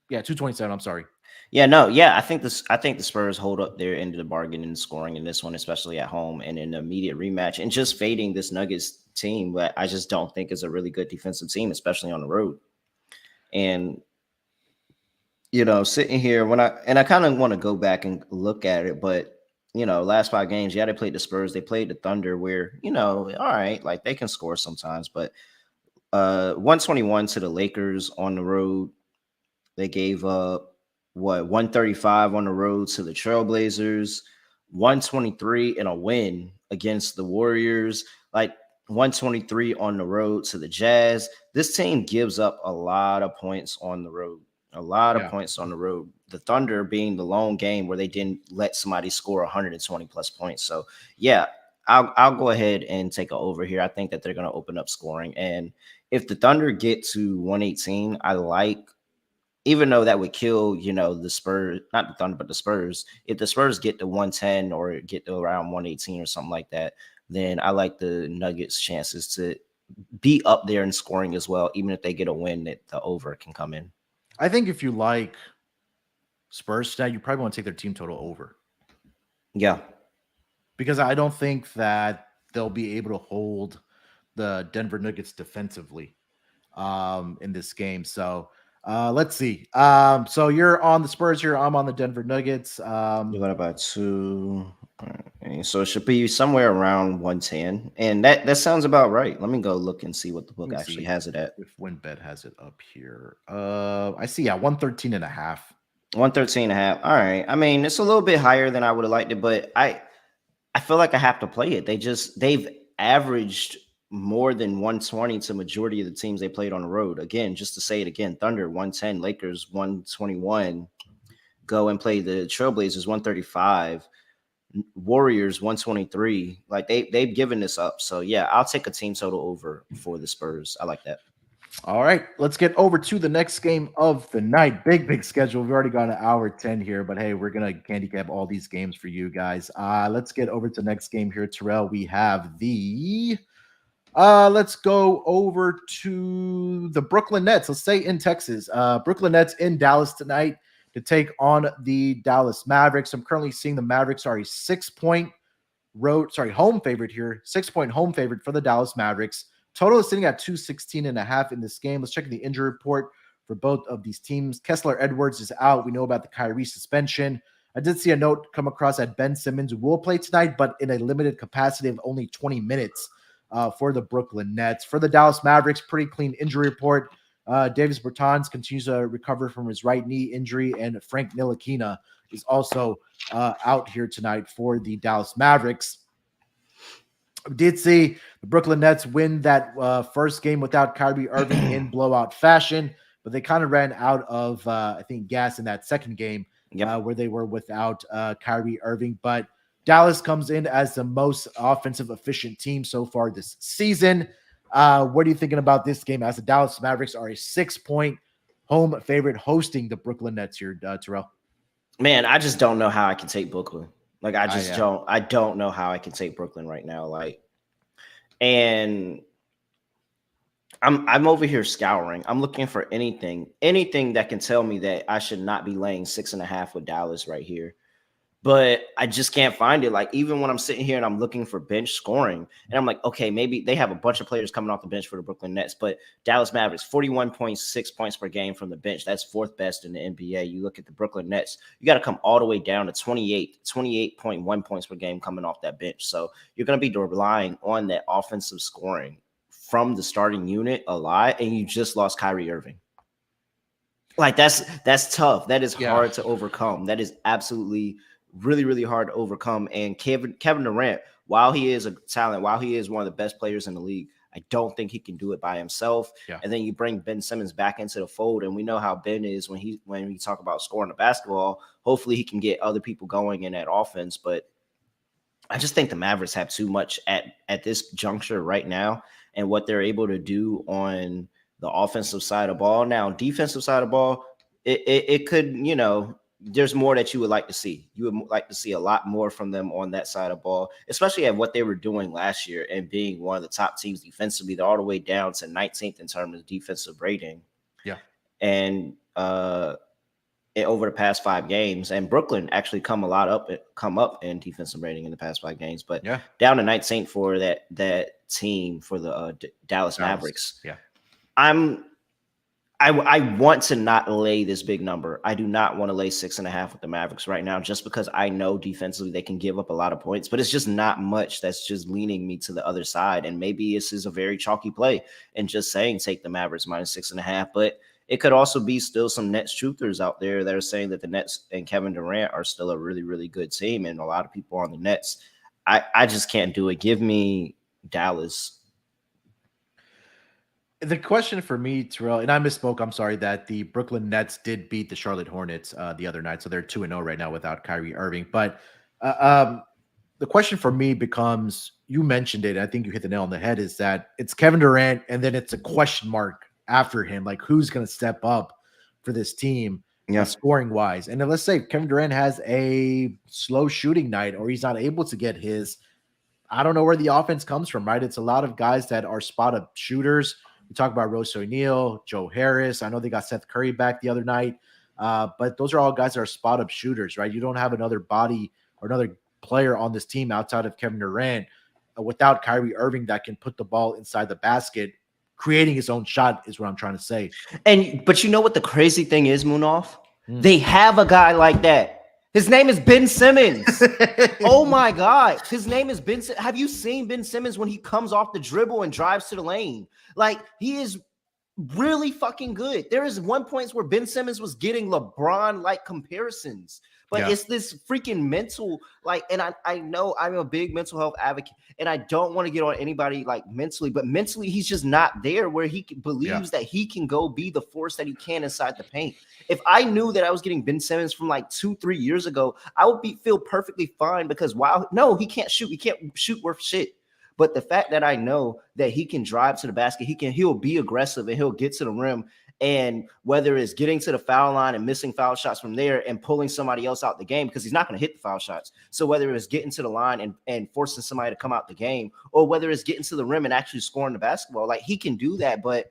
Yeah, 227. I'm sorry. Yeah, no, yeah. I think the Spurs hold up their end of the bargain in scoring in this one, especially at home and in the immediate rematch, and just fading this Nuggets team, but I just don't think is a really good defensive team, especially on the road. And sitting here I kind of want to go back and look at it, but last 5 games, they played the Spurs, they played the Thunder, where all right, like they can score sometimes, but 121 to the Lakers on the road. They gave up 135 on the road to the Trailblazers, 123 in a win against the Warriors, like 123 on the road to the Jazz. This team gives up a lot of points on the road. The Thunder being the lone game where they didn't let somebody score 120 plus points. So yeah, I'll go ahead and take an over here. I think that they're going to open up scoring. And if the Thunder get to 118, I like, even though that would kill, the Spurs, not the Thunder, but the Spurs. If the Spurs get to 110 or get to around 118 or something like that, then I like the Nuggets' chances to be up there in scoring as well. Even if they get a win, that the over can come in. I think if you like Spurs stat, you probably want to take their team total over. Yeah. Because I don't think that they'll be able to hold the Denver Nuggets defensively in this game. So let's see. So you're on the Spurs here. I'm on the Denver Nuggets. What about 2? So it should be somewhere around 110. And that sounds about right. Let me go look and see what the book actually has it at. If WinBet has it up here. I see, 113 and a half. 113 and a half. All right. I mean, it's a little bit higher than I would have liked it, but I feel like I have to play it. They've averaged more than 120 to majority of the teams they played on the road. Again, just to say it again, Thunder 110, Lakers 121, go and play the Trailblazers 135, Warriors 123. Like they've given this up. So yeah, I'll take a team total over for the Spurs. I like that. All right, let's get over to the next game of the night. Big schedule. We've already got an hour 10 here, but hey, we're gonna handicap all these games for you guys. Let's get over to the next game here, Terrell. We have the let's go over to the Brooklyn Nets. Let's stay in Texas. Brooklyn Nets in Dallas tonight to take on the Dallas Mavericks. I'm currently seeing the Mavericks are a 6-point home favorite here. 6-point home favorite for the Dallas Mavericks. Total is sitting at 216 and a half in this game. Let's check the injury report for both of these teams. Kessler Edwards is out. We know about the Kyrie suspension. I did see a note come across that Ben Simmons will play tonight, but in a limited capacity of only 20 minutes for the Brooklyn Nets. For the Dallas Mavericks, pretty clean injury report. Davis Bertans continues to recover from his right knee injury, and Frank Ntilikina is also out here tonight for the Dallas Mavericks. We did see the Brooklyn Nets win that first game without Kyrie Irving in blowout fashion, but they kind of ran out of, I think, gas in that second game where they were without Kyrie Irving. But Dallas comes in as the most offensive efficient team so far this season. What are you thinking about this game as the Dallas Mavericks are a 6-point home favorite hosting the Brooklyn Nets here, Terrell? Man, I just don't know how I can take Brooklyn. Like, I don't know how I can take Brooklyn right now. Like, and I'm over here scouring. I'm looking for anything that can tell me that I should not be laying 6.5 with Dallas right here. But I just can't find it. Like, even when I'm sitting here and I'm looking for bench scoring, and I'm like, okay, maybe they have a bunch of players coming off the bench for the Brooklyn Nets, but Dallas Mavericks, 41.6 points per game from the bench. That's 4th best in the NBA. You look at the Brooklyn Nets, you got to come all the way down to 28.1 points per game coming off that bench. So you're going to be relying on that offensive scoring from the starting unit a lot, and you just lost Kyrie Irving. Like, that's tough. That is hard to overcome. That is absolutely really, really hard to overcome. And Kevin Durant, while he is a talent, while he is one of the best players in the league, I don't think he can do it by himself. Yeah. And then you bring Ben Simmons back into the fold, and we know how Ben is when we talk about scoring the basketball. Hopefully he can get other people going in that offense, but I just think the Mavericks have too much at this juncture right now, and what they're able to do on the offensive side of the ball. Now, defensive side of the ball, it could, there's more that you would like to see. You would like to see a lot more from them on that side of the ball, especially at what they were doing last year and being one of the top teams defensively. They're all the way down to 19th in terms of defensive rating. Yeah. And over the past 5 games, and Brooklyn actually come up in defensive rating in the past 5 games, but down to 19th for that team for the Dallas Mavericks. Yeah. I want to not lay this big number. I do not want to lay 6.5 with the Mavericks right now, just because I know defensively they can give up a lot of points, but it's just not much that's just leaning me to the other side. And maybe this is a very chalky play and just saying take the Mavericks minus 6.5, but it could also be still some Nets truthers out there that are saying that the Nets and Kevin Durant are still a really, really good team. And a lot of people on the Nets, I just can't do it. Give me Dallas. The question for me, Terrell, and I misspoke, I'm sorry, that the Brooklyn Nets did beat the Charlotte Hornets the other night. So they're 2-0 right now without Kyrie Irving. But the question for me becomes, you mentioned it, I think you hit the nail on the head, is that it's Kevin Durant and then it's a question mark after him, like who's going to step up for this team scoring wise. And then let's say Kevin Durant has a slow shooting night, or he's not able to get his, I don't know where the offense comes from, right? It's a lot of guys that are spot up shooters. We talk about Rose O'Neal, Joe Harris. I know they got Seth Curry back the other night, but those are all guys that are spot up shooters, right? You don't have another body or another player on this team outside of Kevin Durant without Kyrie Irving that can put the ball inside the basket. Creating his own shot is what I'm trying to say. But you know what the crazy thing is, Munaf? They have a guy like that. His name is Ben Simmons. Oh my God. His name is Ben. Have you seen Ben Simmons when he comes off the dribble and drives to the lane? Like, he is really fucking good. There is one point where Ben Simmons was getting LeBron-like comparisons. But it's this freaking mental, and I know I'm a big mental health advocate, and I don't want to get on anybody mentally, but mentally he's just not there where he believes that he can go be the force that he can inside the paint. If I knew that I was getting Ben Simmons from 2-3 years ago, I would feel perfectly fine, because he can't shoot. He can't shoot worth shit. But the fact that I know that he can drive to the basket, he'll be aggressive and he'll get to the rim. And whether it's getting to the foul line and missing foul shots from there and pulling somebody else out the game, because he's not going to hit the foul shots. So whether it's getting to the line and forcing somebody to come out the game, or whether it's getting to the rim and actually scoring the basketball, he can do that, but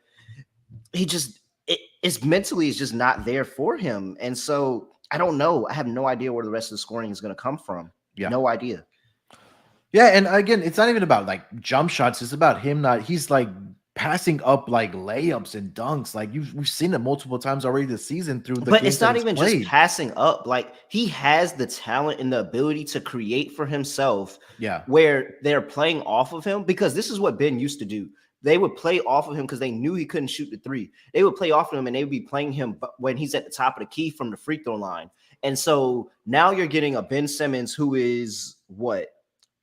it's mentally just not there for him. And so I don't know. I have no idea where the rest of the scoring is going to come from. Yeah. No idea. Yeah. And again, it's not even about jump shots. It's about him he's passing up layups and dunks. We've seen it multiple times already this season through the. But it's not even just passing up. He has the talent and the ability to create for himself. Yeah. Where they're playing off of him, because this is what Ben used to do. They would play off of him because they knew he couldn't shoot the three. They would play off of him and they would be playing him when he's at the top of the key from the free throw line. And so now you're getting a Ben Simmons who is what?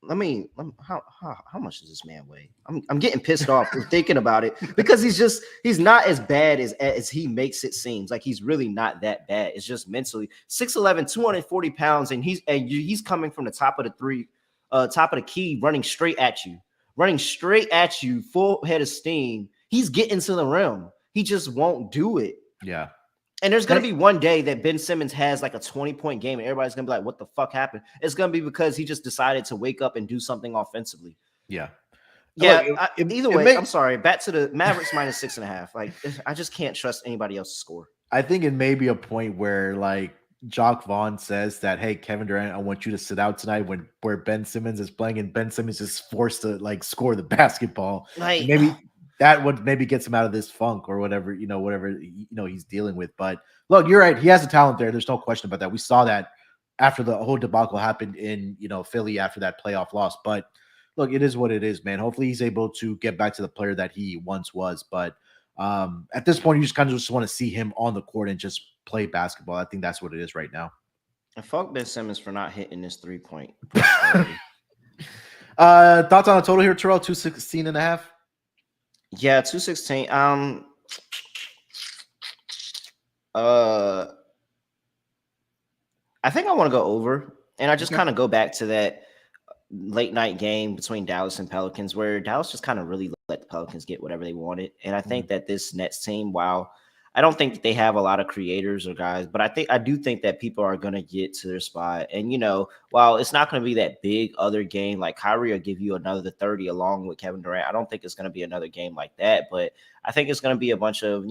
How much does this man weigh? I'm getting pissed off thinking about it, because he's not as bad as he makes it seem. He's really not that bad. It's just mentally 6'11", 240 pounds, and he's coming from the top of the key, running straight at you, full head of steam. He's getting to the rim. He just won't do it. Yeah. And there's going to be one day that Ben Simmons has a 20-point game and everybody's going to be like, what the fuck happened? It's going to be because he just decided to wake up and do something offensively. Yeah. Yeah. Either way, I'm sorry. Back to the Mavericks minus 6.5. I just can't trust anybody else to score. I think it may be a point where Jock Vaughn says that, hey, Kevin Durant, I want you to sit out tonight where Ben Simmons is playing, and Ben Simmons is forced to score the basketball. Maybe that would gets him out of this funk or whatever he's dealing with. But look, you're right. He has a talent there. There's no question about that. We saw that after the whole debacle happened in, Philly after that playoff loss. But look, it is what it is, man. Hopefully he's able to get back to the player that he once was. But at this point, you just kind of just want to see him on the court and just play basketball. I think that's what it is right now. And fuck Ben Simmons for not hitting this 3-point. Thoughts on a total here, Terrell? 216.5? Yeah, 216. Uh, I think I want to go over, and I just Okay. kind of go back to that late night game between Dallas and Pelicans, where Dallas just kind of really let the Pelicans get whatever they wanted. And I think Mhm. that this Nets team, while I don't think that they have a lot of creators or guys, but I do think that people are gonna get to their spot. And while it's not gonna be that big other game, like Kyrie will give you another 30 along with Kevin Durant. I don't think it's gonna be another game like that, but I think it's gonna be a bunch of,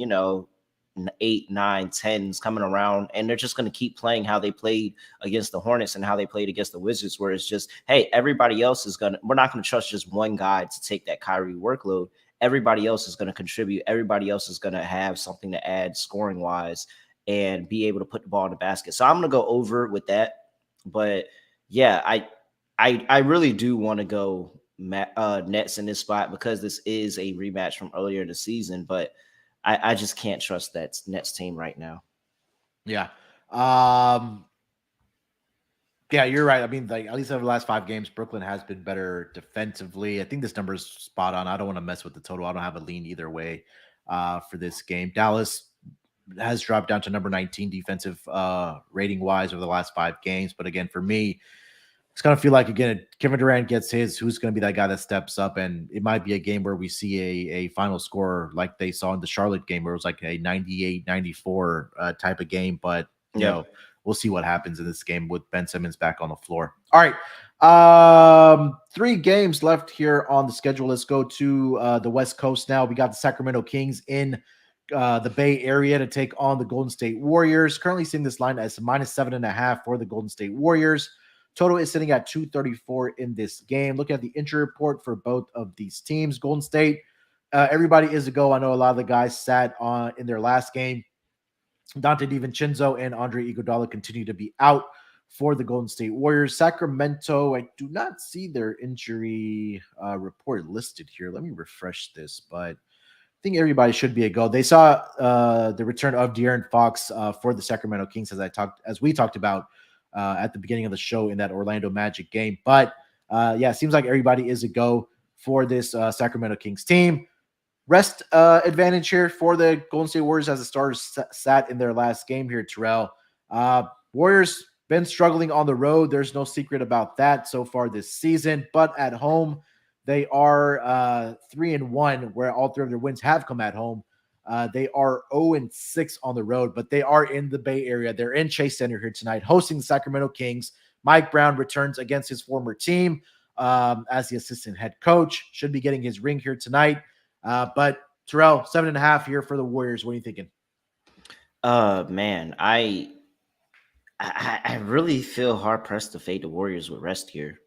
eight, nine, tens coming around, and they're just gonna keep playing how they played against the Hornets and how they played against the Wizards, where it's just, hey, everybody else is we're not gonna trust just one guy to take that Kyrie workload. Everybody else is gonna contribute. Everybody else is gonna have something to add scoring wise and be able to put the ball in the basket. So I'm gonna go over with that. But yeah, I really do want to go Nets in this spot because this is a rematch from earlier in the season, but I just can't trust that Nets team right now. Yeah. Um, yeah, you're right. I mean, like at least over the last 5 games, Brooklyn has been better defensively. I think this number is spot on. I don't want to mess with the total. I don't have a lean either way for this game. Dallas has dropped down to number 19 defensive rating wise over the last 5 games. But again, for me, it's going to feel like, again, Kevin Durant gets his, who's going to be that guy that steps up. And it might be a game where we see a final score like they saw in the Charlotte game, where it was like a 98-94 type of game. But, Yeah. we'll see what happens in this game with Ben Simmons back on the floor. All right. 3 games left here on the schedule. Let's go to the West Coast now. We got the Sacramento Kings in the Bay Area to take on the Golden State Warriors. Currently seeing this line as -7.5 for the Golden State Warriors. Total is sitting at 234 in this game. Look at the injury report for both of these teams. Golden State, everybody is a go. I know a lot of the guys sat on in their last game. Dante DiVincenzo and Andre Iguodala continue to be out for the Golden State Warriors. Sacramento, I do not see their injury report listed here. Let me refresh this, but I think everybody should be a go. They saw the return of De'Aaron Fox for the Sacramento Kings, as we talked about at the beginning of the show in that Orlando Magic game. But yeah, it seems like everybody is a go for this Sacramento Kings team. Rest advantage here for the Golden State Warriors as the starters sat in their last game here, Terrell. Warriors been struggling on the road. There's no secret about that so far this season. But at home, they are 3-1, where all 3 of their wins have come at home. They are 0-6 on the road, but they are in the Bay Area. They're in Chase Center here tonight, hosting the Sacramento Kings. Mike Brown returns against his former team as the assistant head coach. Should be getting his ring here tonight. But Terrell, 7.5 here for the Warriors. What are you thinking? Man, I really feel hard pressed to fade the Warriors with rest here.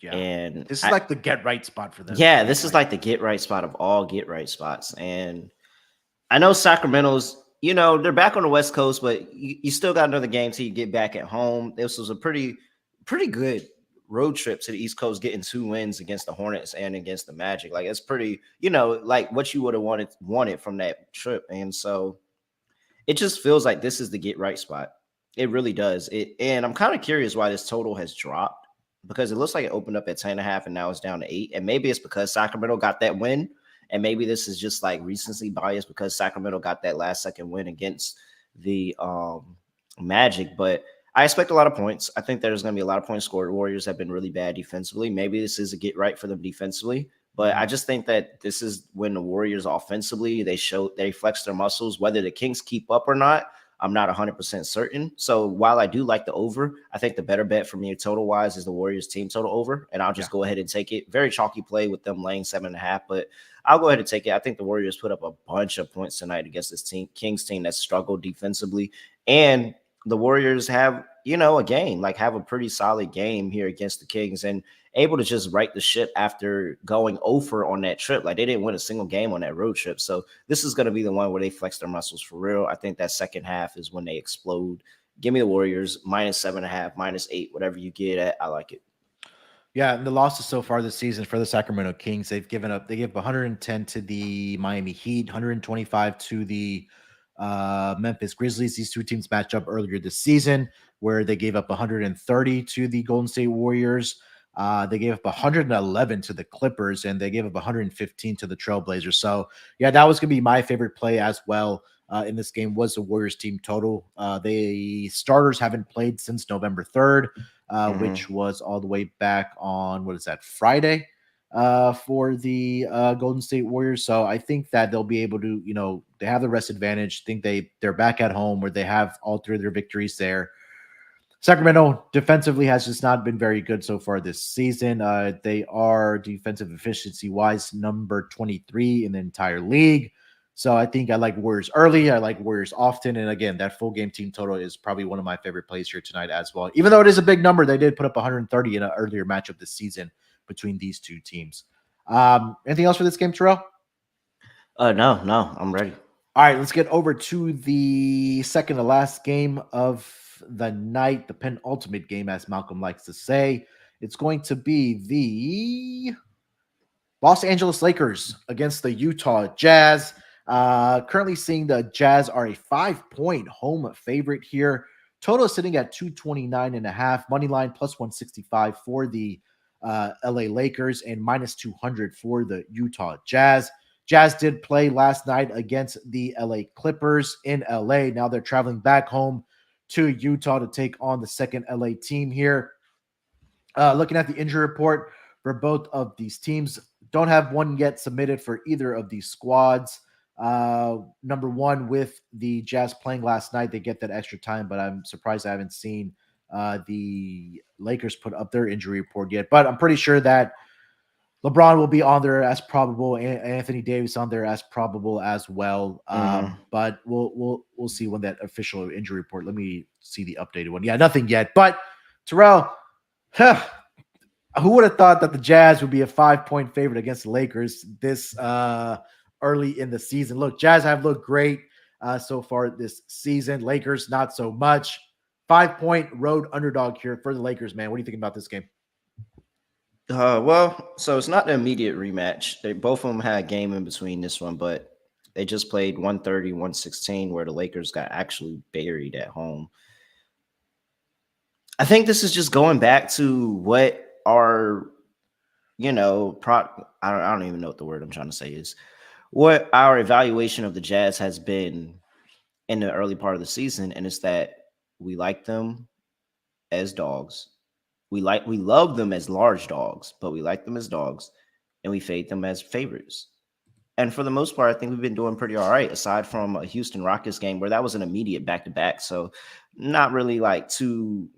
Yeah, And this is like the get right spot for them. yeah, this is like the get right spot of all get right spots. And I know Sacramento's, they're back on the West Coast, but you still got another game till you get back at home. This was a pretty good road trip to the East Coast, getting 2 wins against the Hornets and against the Magic. Like it's pretty, like what you would have wanted from that trip. And so it just feels like this is the get right spot. It really does. And I'm kind of curious why this total has dropped, because it looks like it opened up at 10.5 and now it's down to 8. And maybe it's because Sacramento got that win. And maybe this is just like recency bias because Sacramento got that last second win against the Magic. But I expect a lot of points. I think there's going to be a lot of points scored. Warriors have been really bad defensively. Maybe this is a get right for them defensively. But I just think that this is when the Warriors offensively, they flex their muscles. Whether the Kings keep up or not, I'm not 100% certain. So while I do like the over, I think the better bet for me total wise is the Warriors team total over. And I'll just go ahead and take it. Very chalky play with them laying 7.5, but I'll go ahead and take it. I think the Warriors put up a bunch of points tonight against this Kings team that struggled defensively. And the Warriors have, have a pretty solid game here against the Kings and able to just right the ship after going over on that trip. Like they didn't win a single game on that road trip. So this is going to be the one where they flex their muscles for real. I think that second half is when they explode. Give me the Warriors -7.5, -8, whatever you get at. I like it. Yeah, and the losses so far this season for the Sacramento Kings, they give 110 to the Miami Heat, 125 to the Memphis Grizzlies. These 2 teams matched up earlier this season where they gave up 130 to the Golden State Warriors. They gave up 111 to the Clippers, and they gave up 115 to the Trailblazers. So, yeah, that was going to be my favorite play as well in this game was the Warriors team total. The starters haven't played since November 3rd, which was all the way back on, what is that, Friday for the Golden State Warriors. So I think that they'll be able to, they have the rest advantage. I think they're back at home where they have all three of their victories there. Sacramento defensively has just not been very good so far this season. They are defensive efficiency wise number 23 in the entire league. So I think I like Warriors early. I like Warriors often. And again, that full game team total is probably one of my favorite plays here tonight as well. Even though it is a big number, they did put up 130 in an earlier matchup this season between these two teams. Anything else for this game, Terrell? No, I'm ready. All right, let's get over to the second to last game of the night, the penultimate game, as Malcolm likes to say. It's going to be the Los Angeles Lakers against the Utah Jazz. Currently seeing the Jazz are a 5-point home favorite here. Total is sitting at 229.5. Money line plus 165 for the LA Lakers and minus 200 for the Utah Jazz. Jazz did play last night against the LA Clippers in LA. Now they're traveling back home to Utah to take on the second LA team here. Looking at the injury report for both of these teams, don't have one yet submitted for either of these squads. Number one, with the Jazz playing last night, they get that extra time, but I'm surprised I haven't seen the Lakers put up their injury report yet. But I'm pretty sure that LeBron will be on there as probable, and Anthony Davis on there as probable as well. But we'll see when that official injury report. Let me see the updated one. Yeah, nothing yet. But Terrell, who would have thought that the Jazz would be a 5-point favorite against the Lakers this early in the season? Look, Jazz have looked great so far this season. Lakers, not so much. 5-point road underdog here for the Lakers, man. What do you think about this game? Well, so it's not the immediate rematch. Both of them had a game in between this one, but they just played 130, 116, where the Lakers got actually buried at home. I think this is just going back to what our, I don't even know what the word I'm trying to say is. What our evaluation of the Jazz has been in the early part of the season, and it's that we like them as dogs. We love them as large dogs, but we like them as dogs, and we fade them as favorites. And for the most part, I think we've been doing pretty all right, aside from a Houston Rockets game where that was an immediate back-to-back. So not really like too,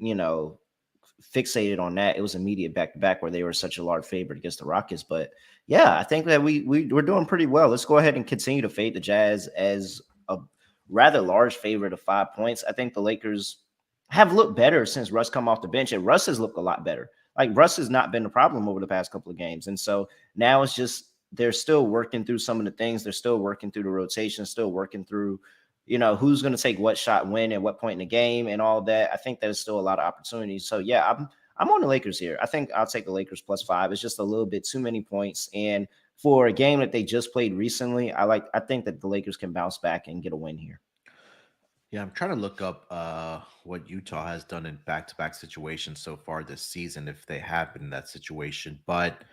fixated on that. It was immediate back-to-back where they were such a large favorite against the Rockets. But yeah, I think that we're doing pretty well. Let's go ahead and continue to fade the Jazz as a rather large favorite of 5 points. I think the Lakers have looked better since Russ come off the bench, and Russ has looked a lot better. Like, Russ has not been a problem over the past couple of games. And so now it's just they're still working through some of the things. They're still working through the rotation, still working through, who's going to take what shot when at what point in the game and all that. I think there's still a lot of opportunities. So, yeah, I'm on the Lakers here. I think I'll take the Lakers plus 5. It's just a little bit too many points. And for a game that they just played recently, I think that the Lakers can bounce back and get a win here. Yeah, I'm trying to look up what Utah has done in back-to-back situations so far this season, if they have been in that situation. But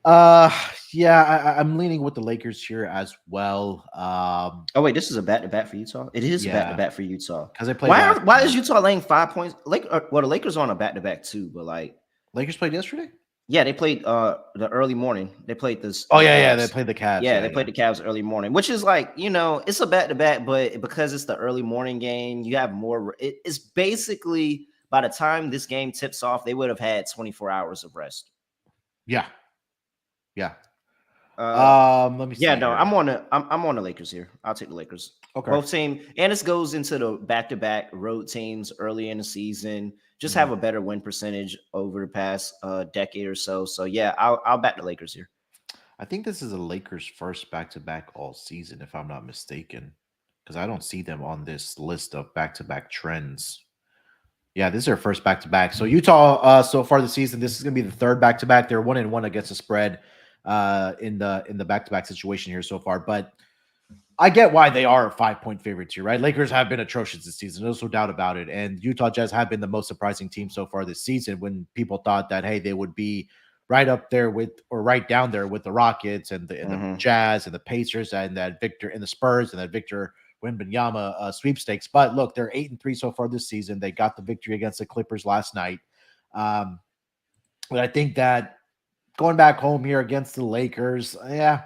I'm leaning with the Lakers here as well. Oh wait, this is a back-to-back for Utah. It is a back-to-back for Utah because they played. Why is Utah laying 5 points? The Lakers are on a back-to-back too, but like Lakers played yesterday. Yeah, they played the early morning. They played this. They played the Cavs. Yeah, they played the Cavs early morning, which is like, it's a back-to-back, but because it's the early morning game, you have more. It's basically by the time this game tips off, they would have had 24 hours of rest. Yeah. Let me see. Yeah, no, I'm on the Lakers here. I'll take the Lakers. Okay. Both team, and this goes into the back-to-back road teams early in the season. Just have a better win percentage over the past decade or so. So yeah, I'll back the Lakers here. I think this is the Lakers' first back-to-back all season, if I'm not mistaken, because I don't see them on this list of back-to-back trends. Yeah, this is their first back-to-back. So Utah, so far this season, this is going to be the third back-to-back. They're 1-1 against the spread in the back-to-back situation here so far. But I get why they are 5-point favorites here, right? Lakers have been atrocious this season. There's no doubt about it. And Utah Jazz have been the most surprising team so far this season when people thought that, hey, they would be right up there with or right down there with the Rockets and the Jazz and the Pacers and that Victor and the Spurs and that Victor Wembanyama sweepstakes. But look, they're 8-3 so far this season. They got the victory against the Clippers last night. But I think that going back home here against the Lakers, yeah,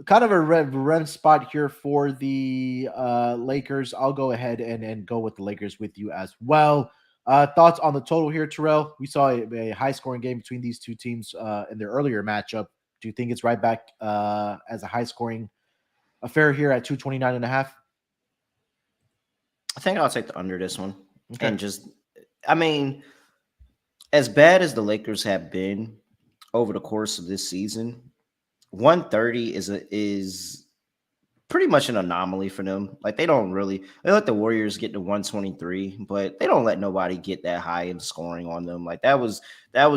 kind of a red spot here for the Lakers. I'll go ahead and go with the Lakers with you as well. Thoughts on the total here, Terrell? We saw a high-scoring game between these two teams in their earlier matchup. Do you think it's right back as a high-scoring affair here at 229.5? I think I'll take the under this one. Okay. And just, I mean, as bad as the Lakers have been over the course of this season, 130 is pretty much an anomaly for them. Like they let the Warriors get to 123, but they don't let nobody get that high in scoring on them. Like that was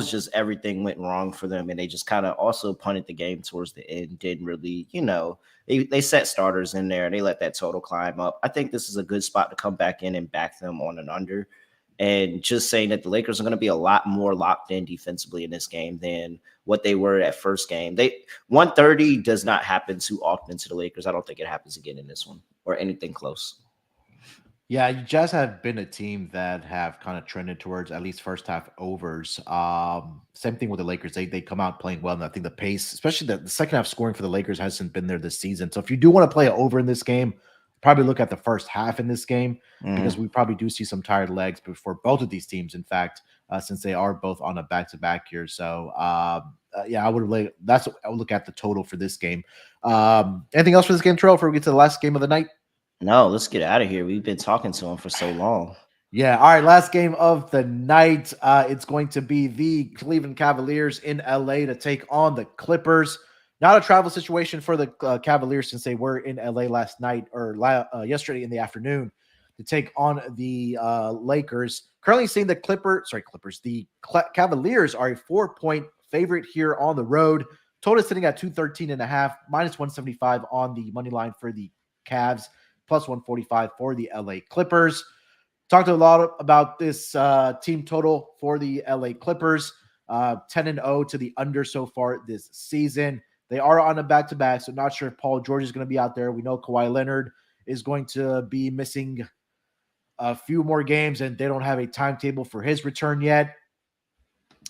just everything went wrong for them, and they just kind of also punted the game towards the end. Didn't really, they set starters in there and they let that total climb up. I think this is a good spot to come back in and back them on an under. And just saying that the Lakers are going to be a lot more locked in defensively in this game than what they were at first game. 130 does not happen too often to the Lakers. I don't think it happens again in this one or anything close. Yeah, you Jazz have been a team that have kind of trended towards at least first half overs. Same thing with the Lakers. They come out playing well, and I think the pace, especially the second half scoring for the Lakers, hasn't been there this season. So if you do want to play an over in this game, probably look at the first half in this game because we probably do see some tired legs before both of these teams, in fact, since they are both on a back-to-back here. So, yeah, I would look at the total for this game. Anything else for this game, Terrell, before we get to the last game of the night? No, let's get out of here. We've been talking to him for so long. Yeah. All right. Last game of the night. It's going to be the Cleveland Cavaliers in LA to take on the Clippers. Not a travel situation for the Cavaliers since they were in LA last night or yesterday in the afternoon to take on the Lakers. Currently seeing the The Cavaliers are a 4-point favorite here on the road. Total sitting at 213.5, minus 175 on the money line for the Cavs, plus 145 for the LA Clippers. Talked a lot about this team total for the LA Clippers, 10-0 to the under so far this season. They are on a back-to-back, so not sure if Paul George is going to be out there. We know Kawhi Leonard is going to be missing a few more games, and they don't have a timetable for his return yet.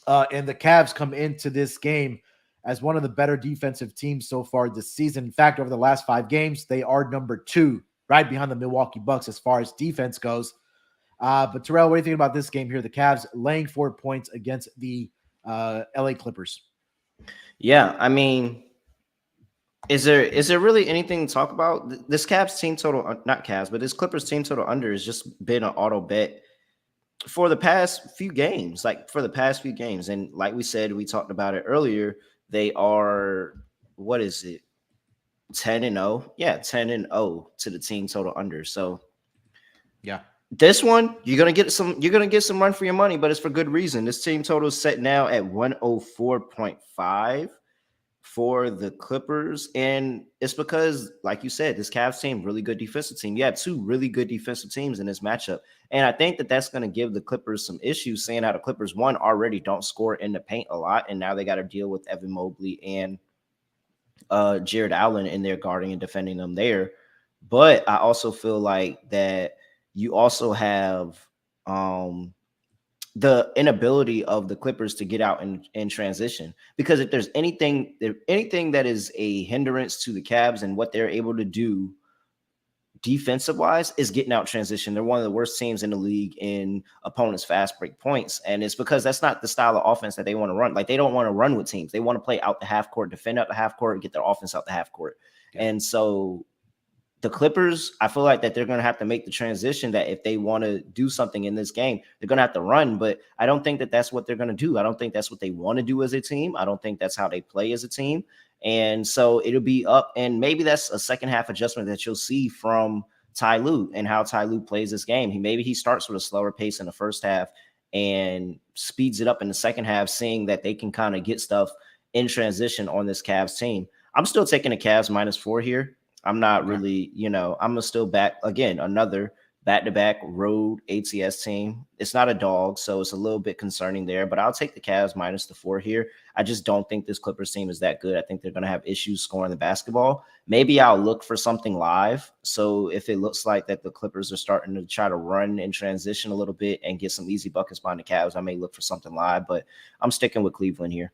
And the Cavs come into this game as one of the better defensive teams so far this season. In fact, over the last 5 games, they are number 2, right behind the Milwaukee Bucks as far as defense goes. But Terrell, what do you think about this game here? The Cavs laying 4 points against the LA Clippers. Yeah, I mean, is there really anything to talk about? This Cavs team total, not Cavs, but this Clippers team total under has just been an auto bet for the past few games. And like we said, we talked about it earlier. They are, 10-0? Yeah, 10-0 to the team total under. So yeah, this one you're gonna get some run for your money, but it's for good reason. This team total is set now at 104.5 for the Clippers, and it's because, like you said, this Cavs team, really good defensive team. You have 2 really good defensive teams in this matchup, and I think that that's going to give the Clippers some issues, saying how the Clippers, one, already don't score in the paint a lot, and now they got to deal with Evan Mobley and Jared Allen in there guarding and defending them there. But I also feel like that you also have the inability of the Clippers to get out in transition, because if there's anything that is a hindrance to the Cavs and what they're able to do defensive wise is getting out transition. They're one of the worst teams in the league in opponents' fast break points. And it's because that's not the style of offense that they want to run. Like, they don't want to run with teams. They want to play out the half court, defend out the half court, and get their offense out the half court. Okay. And so the Clippers, I feel like that they're going to have to make the transition, that if they want to do something in this game, they're going to have to run. But I don't think that that's what they're going to do. I don't think that's what they want to do as a team. I don't think that's how they play as a team. And so it'll be up. And maybe that's a second half adjustment that you'll see from Ty Lue and how Ty Lue plays this game. Maybe he starts with a slower pace in the first half and speeds it up in the second half, seeing that they can kind of get stuff in transition on this Cavs team. I'm still taking the Cavs -4 here. I'm not Okay. really, I'm gonna still back again another back-to-back road ATS team. It's not a dog, so it's a little bit concerning there. But I'll take the Cavs minus the 4 here. I just don't think this Clippers team is that good. I think they're gonna have issues scoring the basketball. Maybe I'll look for something live. So if it looks like that the Clippers are starting to try to run and transition a little bit and get some easy buckets behind the Cavs, I may look for something live. But I'm sticking with Cleveland here.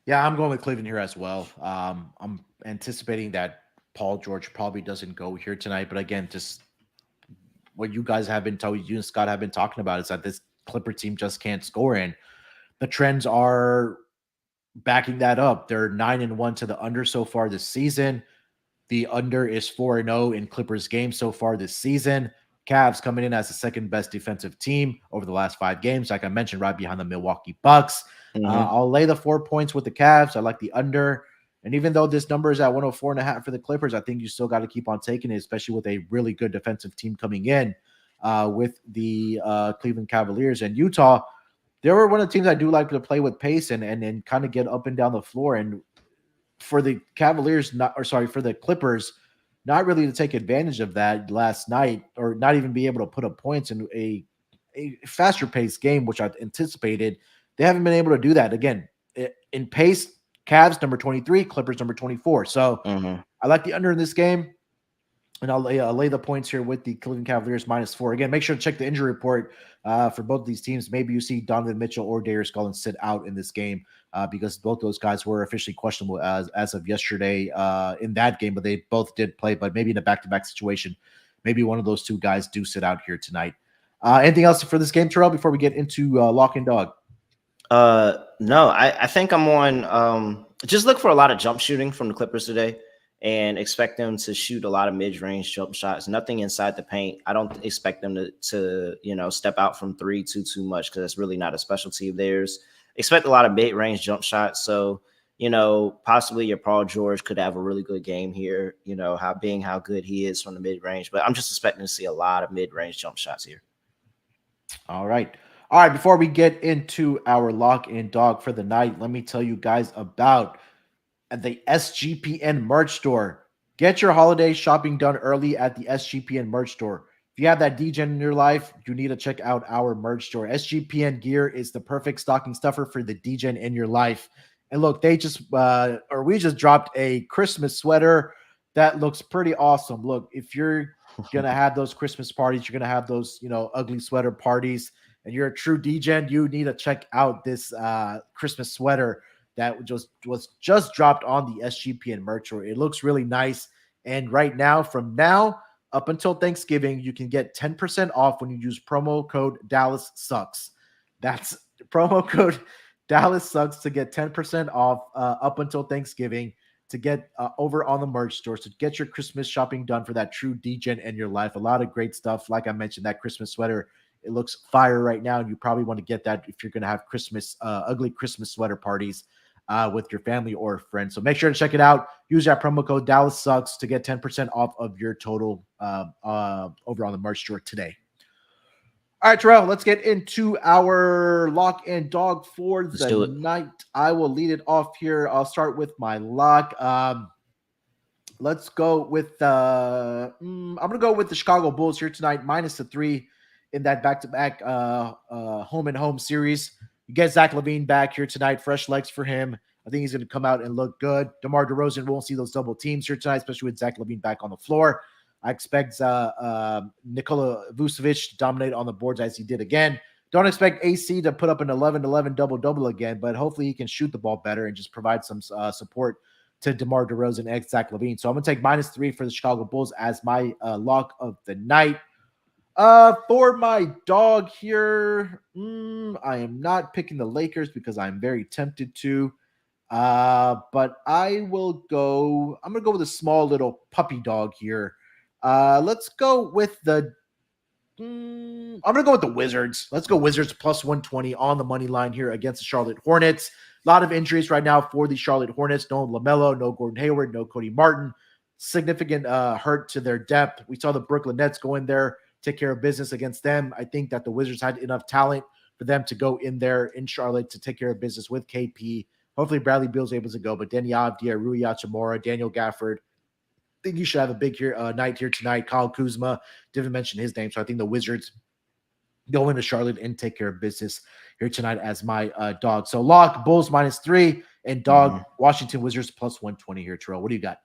Yeah, I'm going with Cleveland here as well. I'm anticipating that Paul George probably doesn't go here tonight, but again, just what you guys have been told, you and Scott have been talking about is that this Clipper team just can't score, and the trends are backing that up. They're 9-1 to the under so far this season. The under is 4-0 in Clippers games so far this season. Cavs coming in as the second best defensive team over the last 5 games, like I mentioned, right behind the Milwaukee Bucks. Mm-hmm. I'll lay the 4 points with the Cavs. I like the under. And even though this number is at 104.5 for the Clippers, I think you still got to keep on taking it, especially with a really good defensive team coming in with the Cleveland Cavaliers and Utah. They were one of the teams I do like to play with pace and kind of get up and down the floor. And for the Cavaliers, for the Clippers, not really to take advantage of that last night, or not even be able to put up points in a faster paced game, which I anticipated. They haven't been able to do that. Again, in pace, Cavs number 23, Clippers number 24. So Mm-hmm. I like the under in this game. And I'll lay the points here with the Cleveland Cavaliers -4. Again, make sure to check the injury report for both of these teams. Maybe you see Donovan Mitchell or Darius Garland sit out in this game because both those guys were officially questionable as of yesterday in that game, but they both did play. But maybe in a back-to-back situation, maybe one of those two guys do sit out here tonight. Anything else for this game, Terrell, before we get into lock and dog? No, I think I'm on. Just look for a lot of jump shooting from the Clippers today, and expect them to shoot a lot of mid-range jump shots. Nothing inside the paint. I don't expect them to step out from three too much because it's really not a specialty of theirs. Expect a lot of mid-range jump shots. So possibly your Paul George could have a really good game here. How good he is from the mid-range, but I'm just expecting to see a lot of mid-range jump shots here. All right. All right. Before we get into our lock and dog for the night, let me tell you guys about the SGPN merch store. Get your holiday shopping done early at the SGPN merch store. If you have that DGen in your life, you need to check out our merch store. SGPN gear is the perfect stocking stuffer for the DGen in your life. And look, we just dropped a Christmas sweater that looks pretty awesome. Look, if you're gonna have those Christmas parties, you're gonna have those, ugly sweater parties, and you're a true DGen, you need to check out this Christmas sweater that was just dropped on the SGPN merch store. It looks really nice. And right now, from now up until Thanksgiving, you can get 10% off when you use promo code Dallas Sucks. That's promo code Dallas Sucks to get 10% off up until Thanksgiving to get over on the merch store. So get your Christmas shopping done for that true DGen in your life. A lot of great stuff. Like I mentioned, that Christmas sweater, it looks fire right now. And you probably want to get that if you're going to have ugly Christmas sweater parties with your family or friends. So make sure to check it out. Use that promo code Dallas Sucks to get 10% off of your total over on the merch store today. All right, Terrell, let's get into our lock and dog for the night. I will lead it off here. I'll start with my lock. Let's go with I'm going to go with the Chicago Bulls here tonight, -3 in that back-to-back home and home series. You get Zach LaVine back here tonight. Fresh legs for him. I think he's going to come out and look good. DeMar DeRozan won't see those double teams here tonight, especially with Zach LaVine back on the floor. I expect Nikola Vucevic to dominate on the boards as he did again. Don't expect AC to put up an 11-11 double-double again, but hopefully he can shoot the ball better and just provide some support to DeMar DeRozan and Zach LaVine. So I'm going to take -3 for the Chicago Bulls as my lock of the night. For my dog here, I am not picking the Lakers because I'm very tempted to. But I'm going to go with a small little puppy dog here. Let's go with I'm going to go with the Wizards. Let's go Wizards +120 on the money line here against the Charlotte Hornets. A lot of injuries right now for the Charlotte Hornets. No LaMelo, no Gordon Hayward, no Cody Martin. Significant hurt to their depth. We saw the Brooklyn Nets go in there, take care of business against them. I think that the Wizards had enough talent for them to go in there in Charlotte to take care of business with KP. Hopefully Bradley Beal's able to go, but Deni Avdija, Rui Hachimura, Daniel Gafford, think you should have a big night here tonight. Kyle Kuzma didn't mention his name, so I think the Wizards go into Charlotte and take care of business here tonight as my dog. So lock Bulls -3 and dog Washington Wizards +120 here. Terrell, what do you got?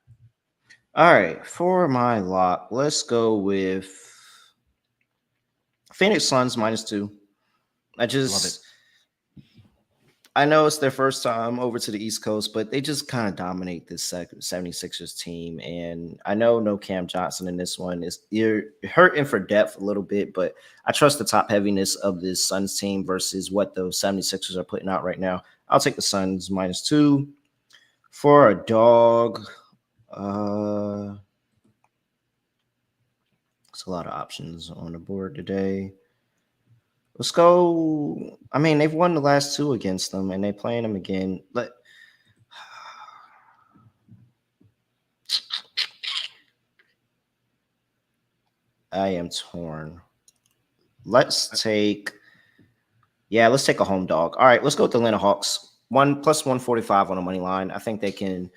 All right, for my lock, let's go with Phoenix Suns -2. Love it. I know it's their first time over to the East Coast, but they just kind of dominate this 76ers team. And I know no Cam Johnson in this one. You're hurting for depth a little bit, but I trust the top heaviness of this Suns team versus what those 76ers are putting out right now. I'll take the Suns -2. For a dog, it's a lot of options on the board today. Let's go. I mean, they've won the last 2 against them, and they're playing them again. But I am torn. Let's take a home dog. All right, let's go with the Atlanta Hawks. +145 on the money line. I think they can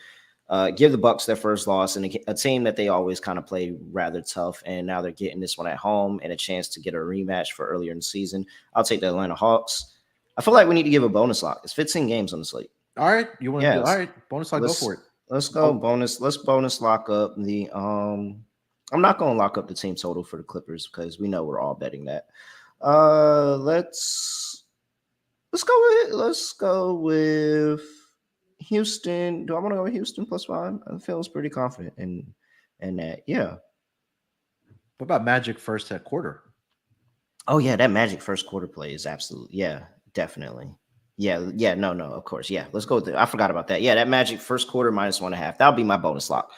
give the Bucks their first loss, and a team that they always kind of play rather tough. And now they're getting this one at home and a chance to get a rematch for earlier in the season. I'll take the Atlanta Hawks. I feel like we need to give a bonus lock. It's 15 games on the slate. All right, you want to do? All right, bonus lock. Go for it. Let's go bonus. Let's bonus lock up the. I'm not going to lock up the team total for the Clippers because we know we're all betting that. Let's go with Houston. Do I want to go with Houston +5? I feel pretty confident in that. Yeah. What about Magic first at quarter? Oh yeah, that Magic first quarter play is absolutely definitely. Yeah, no, of course. Yeah, let's go with I forgot about that. Yeah, that Magic first quarter -1.5. That'll be my bonus lock.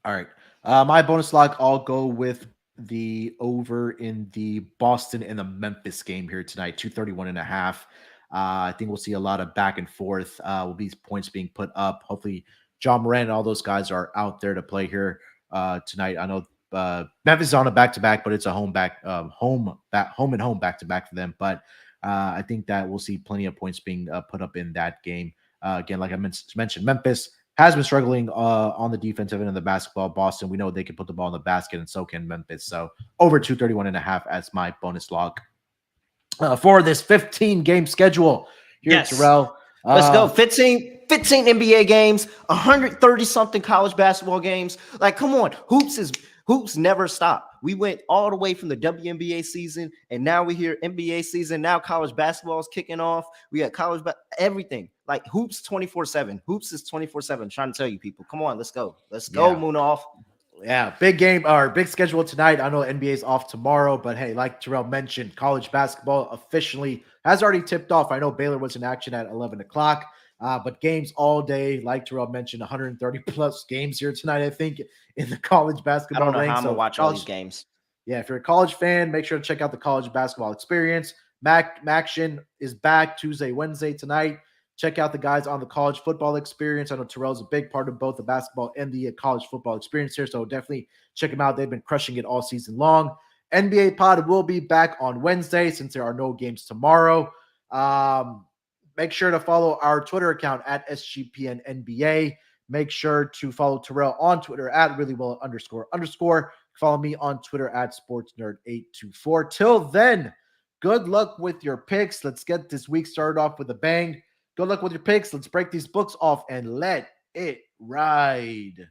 All right. My bonus lock, I'll go with the over in the Boston and the Memphis game here tonight, 231.5. I think we'll see a lot of back and forth. Will be points being put up. Hopefully, John Moran and all those guys are out there to play here tonight. I know Memphis is on a back-to-back, but it's a home and home back-to-back for them. But I think that we'll see plenty of points being put up in that game. Again, like I mentioned, Memphis has been struggling on the defensive end of the basketball. Boston, we know they can put the ball in the basket, and so can Memphis. So over 231.5 as my bonus log for this 15-game schedule here at Terrell. Let's go. 15 NBA games, 130-something college basketball games. Like, come on. Hoops never stop. We went all the way from the WNBA season, and now we hear NBA season. Now college basketball is kicking off. We got everything. Like, hoops 24/7. Hoops is 24/7. I'm trying to tell you people. Come on, let's go. Let's go, Munaf. Yeah, big game or big schedule tonight. I know NBA's off tomorrow, but hey, like Terrell mentioned, college basketball officially has already tipped off. I know Baylor was in action at 11 o'clock, but games all day. Like Terrell mentioned, 130 plus games here tonight, I think, in the college basketball. I don't know ranks. how I'm going to watch all these games. Yeah, if you're a college fan, make sure to check out the college basketball experience. Maction is back Tuesday, Wednesday tonight. Check out the guys on the college football experience. I know Terrell's a big part of both the basketball and the college football experience here, so definitely check them out. They've been crushing it all season long. NBA pod will be back on Wednesday since there are no games tomorrow. Make sure to follow our Twitter account at SGPNNBA. Make sure to follow Terrell on Twitter at @reallywill__. Follow me on Twitter at SportsNerd824. Till then, good luck with your picks. Let's get this week started off with a bang. Good luck with your picks. Let's break these books off and let it ride.